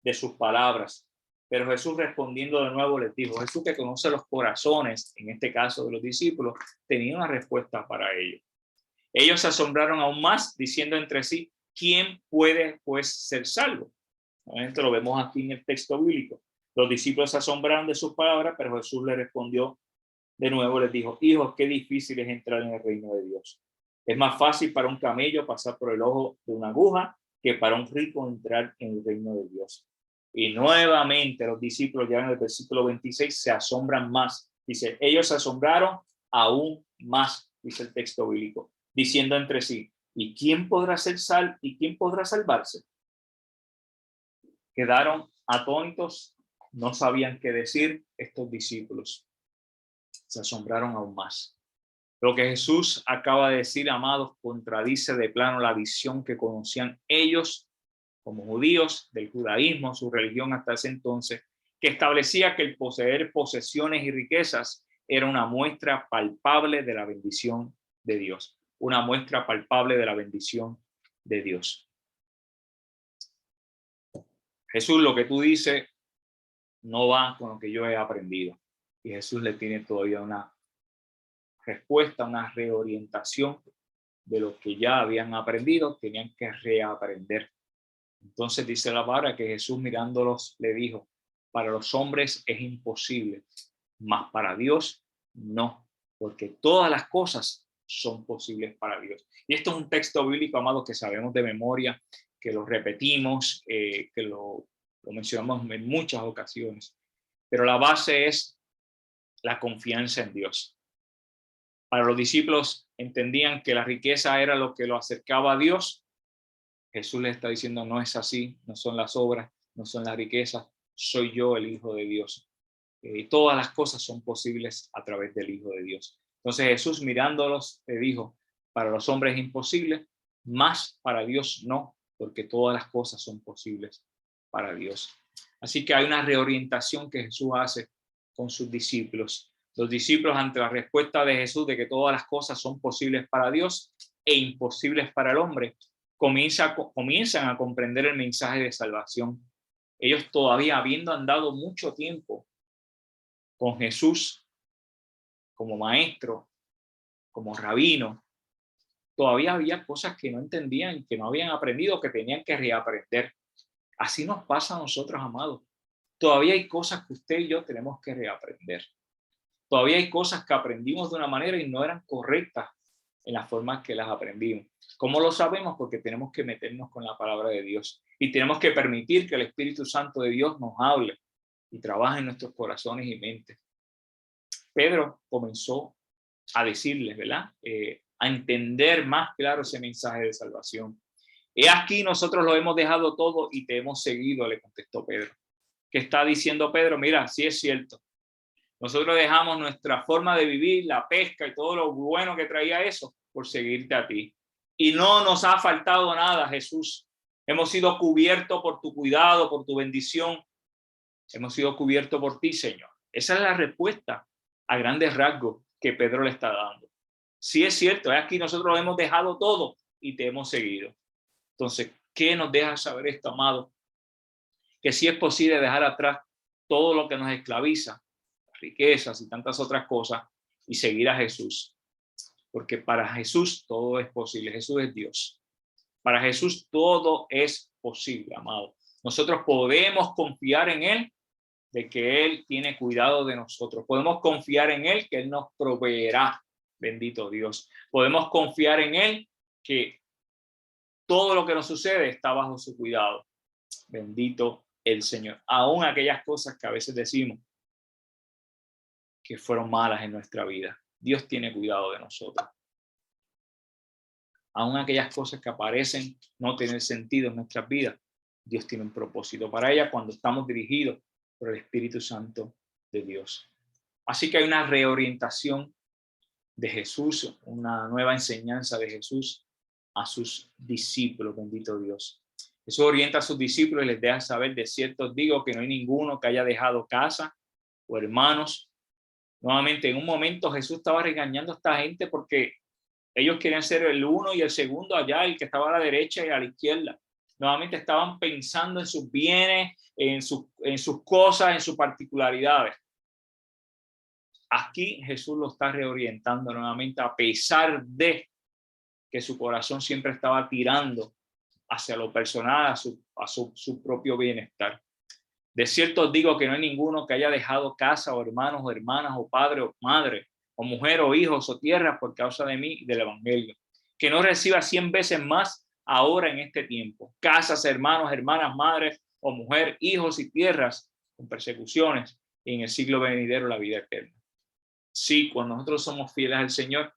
de sus palabras, pero Jesús respondiendo de nuevo les dijo, Jesús, que conoce los corazones, en este caso de los discípulos, tenía una respuesta para ellos. Ellos se asombraron aún más, diciendo entre sí, ¿quién puede pues ser salvo? Esto lo vemos aquí en el texto bíblico. Los discípulos se asombraron de sus palabras, pero Jesús les respondió de nuevo, les dijo: hijos, qué difícil es entrar en el reino de Dios. Es más fácil para un camello pasar por el ojo de una aguja que para un rico entrar en el reino de Dios. Y nuevamente los discípulos, ya en el versículo 26, se asombran más. Dice, ellos se asombraron aún más, dice el texto bíblico, diciendo entre sí, ¿y quién podrá salvarse? Quedaron atónitos, no sabían qué decir estos discípulos. Se asombraron aún más. Lo que Jesús acaba de decir, amados, contradice de plano la visión que conocían ellos como judíos del judaísmo, su religión hasta ese entonces, que establecía que el poseer posesiones y riquezas era una muestra palpable de la bendición de Dios. Una muestra palpable de la bendición de Dios. Jesús, lo que tú dices no va con lo que yo he aprendido. Y Jesús le tiene todavía una respuesta, una reorientación de lo que ya habían aprendido, tenían que reaprender. Entonces dice la palabra que Jesús mirándolos le dijo, para los hombres es imposible, mas para Dios no, porque todas las cosas son posibles para Dios. Y esto es un texto bíblico, amado, que sabemos de memoria, que lo repetimos, que lo mencionamos en muchas ocasiones, pero la base es la confianza en Dios. Para los discípulos entendían que la riqueza era lo que lo acercaba a Dios. Jesús les está diciendo, no es así, no son las obras, no son las riquezas, soy yo el Hijo de Dios. Y todas las cosas son posibles a través del Hijo de Dios. Entonces Jesús mirándolos le dijo, para los hombres es imposible, mas para Dios no, porque todas las cosas son posibles para Dios. Así que hay una reorientación que Jesús hace con sus discípulos. Los discípulos, ante la respuesta de Jesús de que todas las cosas son posibles para Dios e imposibles para el hombre, comienzan a comprender el mensaje de salvación. Ellos todavía, habiendo andado mucho tiempo con Jesús como maestro, como rabino, todavía había cosas que no entendían, que no habían aprendido, que tenían que reaprender. Así nos pasa a nosotros, amados. Todavía hay cosas que usted y yo tenemos que reaprender. Todavía hay cosas que aprendimos de una manera y no eran correctas en la forma que las aprendimos. ¿Cómo lo sabemos? Porque tenemos que meternos con la palabra de Dios y tenemos que permitir que el Espíritu Santo de Dios nos hable y trabaje en nuestros corazones y mentes. Pedro comenzó a decirles, ¿verdad? A entender más claro ese mensaje de salvación. He aquí, nosotros lo hemos dejado todo y te hemos seguido, le contestó Pedro. ¿Qué está diciendo Pedro? Mira, sí es cierto. Nosotros dejamos nuestra forma de vivir, la pesca y todo lo bueno que traía eso por seguirte a ti. Y no nos ha faltado nada, Jesús. Hemos sido cubiertos por tu cuidado, por tu bendición. Hemos sido cubiertos por ti, Señor. Esa es la respuesta a grandes rasgos que Pedro le está dando. Sí es cierto, aquí nosotros hemos dejado todo y te hemos seguido. Entonces, ¿qué nos deja saber esto, amado? Que sí es posible dejar atrás todo lo que nos esclaviza, riquezas y tantas otras cosas, y seguir a Jesús. Porque para Jesús todo es posible. Jesús es Dios. Para Jesús todo es posible, amado. Nosotros podemos confiar en Él, de que Él tiene cuidado de nosotros. Podemos confiar en Él, que Él nos proveerá. Bendito Dios. Podemos confiar en Él, que todo lo que nos sucede está bajo su cuidado. Bendito el Señor. Aún aquellas cosas que a veces decimos que fueron malas en nuestra vida, Dios tiene cuidado de nosotros. Aún aquellas cosas que aparecen no tener sentido en nuestras vidas, Dios tiene un propósito para ellas cuando estamos dirigidos por el Espíritu Santo de Dios. Así que hay una reorientación de Jesús, una nueva enseñanza de Jesús a sus discípulos, bendito Dios. Jesús orienta a sus discípulos y les deja saber, de cierto os digo que no hay ninguno que haya dejado casa o hermanos. Nuevamente, en un momento Jesús estaba regañando a esta gente porque ellos querían ser el uno y el segundo allá, el que estaba a la derecha y a la izquierda. Nuevamente estaban pensando en sus bienes, en sus cosas, en sus particularidades. Aquí Jesús lo está reorientando nuevamente, a pesar de que su corazón siempre estaba tirando hacia lo personal, a su propio bienestar. De cierto os digo que no hay ninguno que haya dejado casa o hermanos o hermanas o padre o madre o mujer o hijos o tierras por causa de mí y del evangelio, que no reciba 100 veces más ahora en este tiempo, casas, hermanos, hermanas, madres o mujer, hijos y tierras con persecuciones, y en el siglo venidero la vida eterna. Sí, cuando nosotros somos fieles al Señor,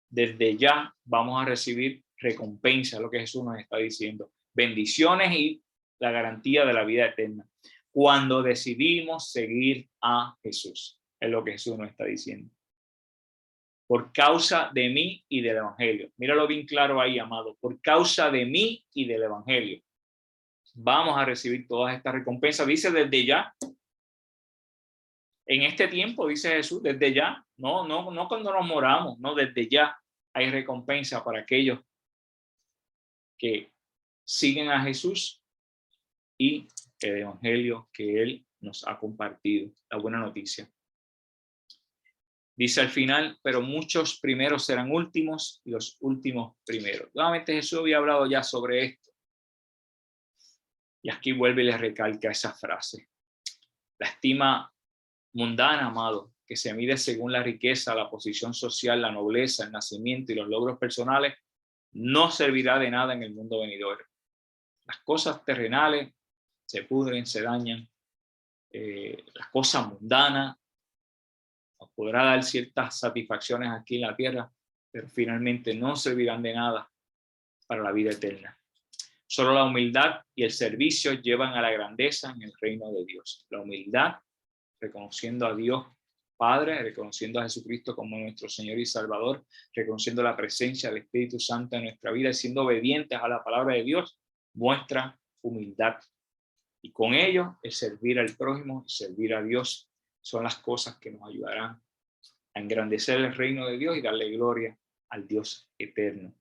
desde ya vamos a recibir recompensa, lo que Jesús nos está diciendo, bendiciones y la garantía de la vida eterna. Cuando decidimos seguir a Jesús, es lo que Jesús nos está diciendo. Por causa de mí y del evangelio. Míralo bien claro ahí, amado. Por causa de mí y del evangelio. Vamos a recibir todas estas recompensas. Dice desde ya. En este tiempo, dice Jesús, desde ya. No cuando nos moramos, no, desde ya hay recompensa para aquellos que siguen a Jesús y el evangelio que Él nos ha compartido. La buena noticia. Dice al final, pero muchos primeros serán últimos y los últimos primeros. Nuevamente Jesús había hablado ya sobre esto. Y aquí vuelve y le recalca esa frase. La estima mundana, amado, que se mide según la riqueza, la posición social, la nobleza, el nacimiento y los logros personales, no servirá de nada en el mundo venidero. Las cosas terrenales se pudren, se dañan. Las cosas mundanas nos podrá dar ciertas satisfacciones aquí en la tierra, pero finalmente no servirán de nada para la vida eterna. Solo la humildad y el servicio llevan a la grandeza en el reino de Dios. La humildad, reconociendo a Dios Padre, reconociendo a Jesucristo como nuestro Señor y Salvador, reconociendo la presencia del Espíritu Santo en nuestra vida y siendo obedientes a la palabra de Dios, muestra humildad. Y con ello, el servir al prójimo, servir a Dios, son las cosas que nos ayudarán a engrandecer el reino de Dios y darle gloria al Dios eterno.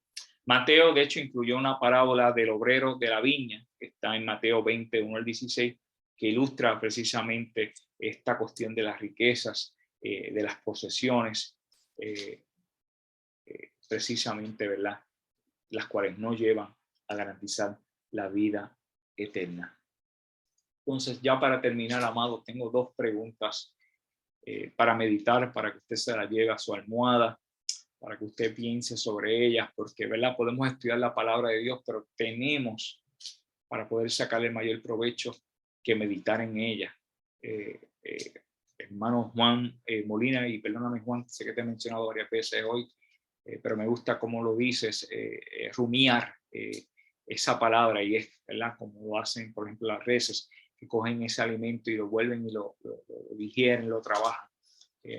Mateo, de hecho, incluyó una parábola del obrero de la viña, que está en Mateo 21 al 16, que ilustra precisamente esta cuestión de las riquezas, de las posesiones, precisamente, ¿verdad? Las cuales no llevan a garantizar la vida eterna. Entonces, ya para terminar, amado, tengo dos preguntas para meditar, para que usted se la lleve a su almohada, para que usted piense sobre ellas, porque, ¿verdad? Podemos estudiar la palabra de Dios, pero tenemos, para poder sacarle mayor provecho, que meditar en ella. Hermano Juan Molina, y perdóname Juan, sé que te he mencionado varias veces hoy, pero me gusta cómo lo dices, rumiar esa palabra, y es, ¿verdad? Como lo hacen, por ejemplo, las reses, que cogen ese alimento y lo vuelven y lo digieren, lo trabajan.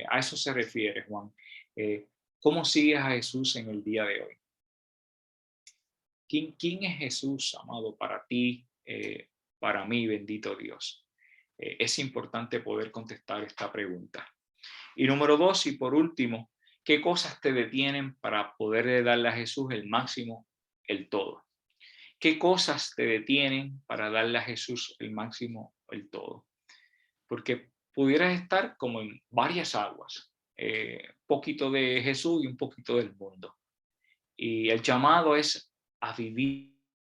A eso se refiere, Juan. ¿Cómo sigues a Jesús en el día de hoy? ¿Quién es Jesús, amado, para ti, para mí, bendito Dios? Es importante poder contestar esta pregunta. Y número dos, y por último, ¿qué cosas te detienen para poder darle a Jesús el máximo, el todo? ¿Qué cosas te detienen para darle a Jesús el máximo, el todo? Porque pudieras estar como en varias aguas, poquito de Jesús y un poquito del mundo. Y el llamado es a vivir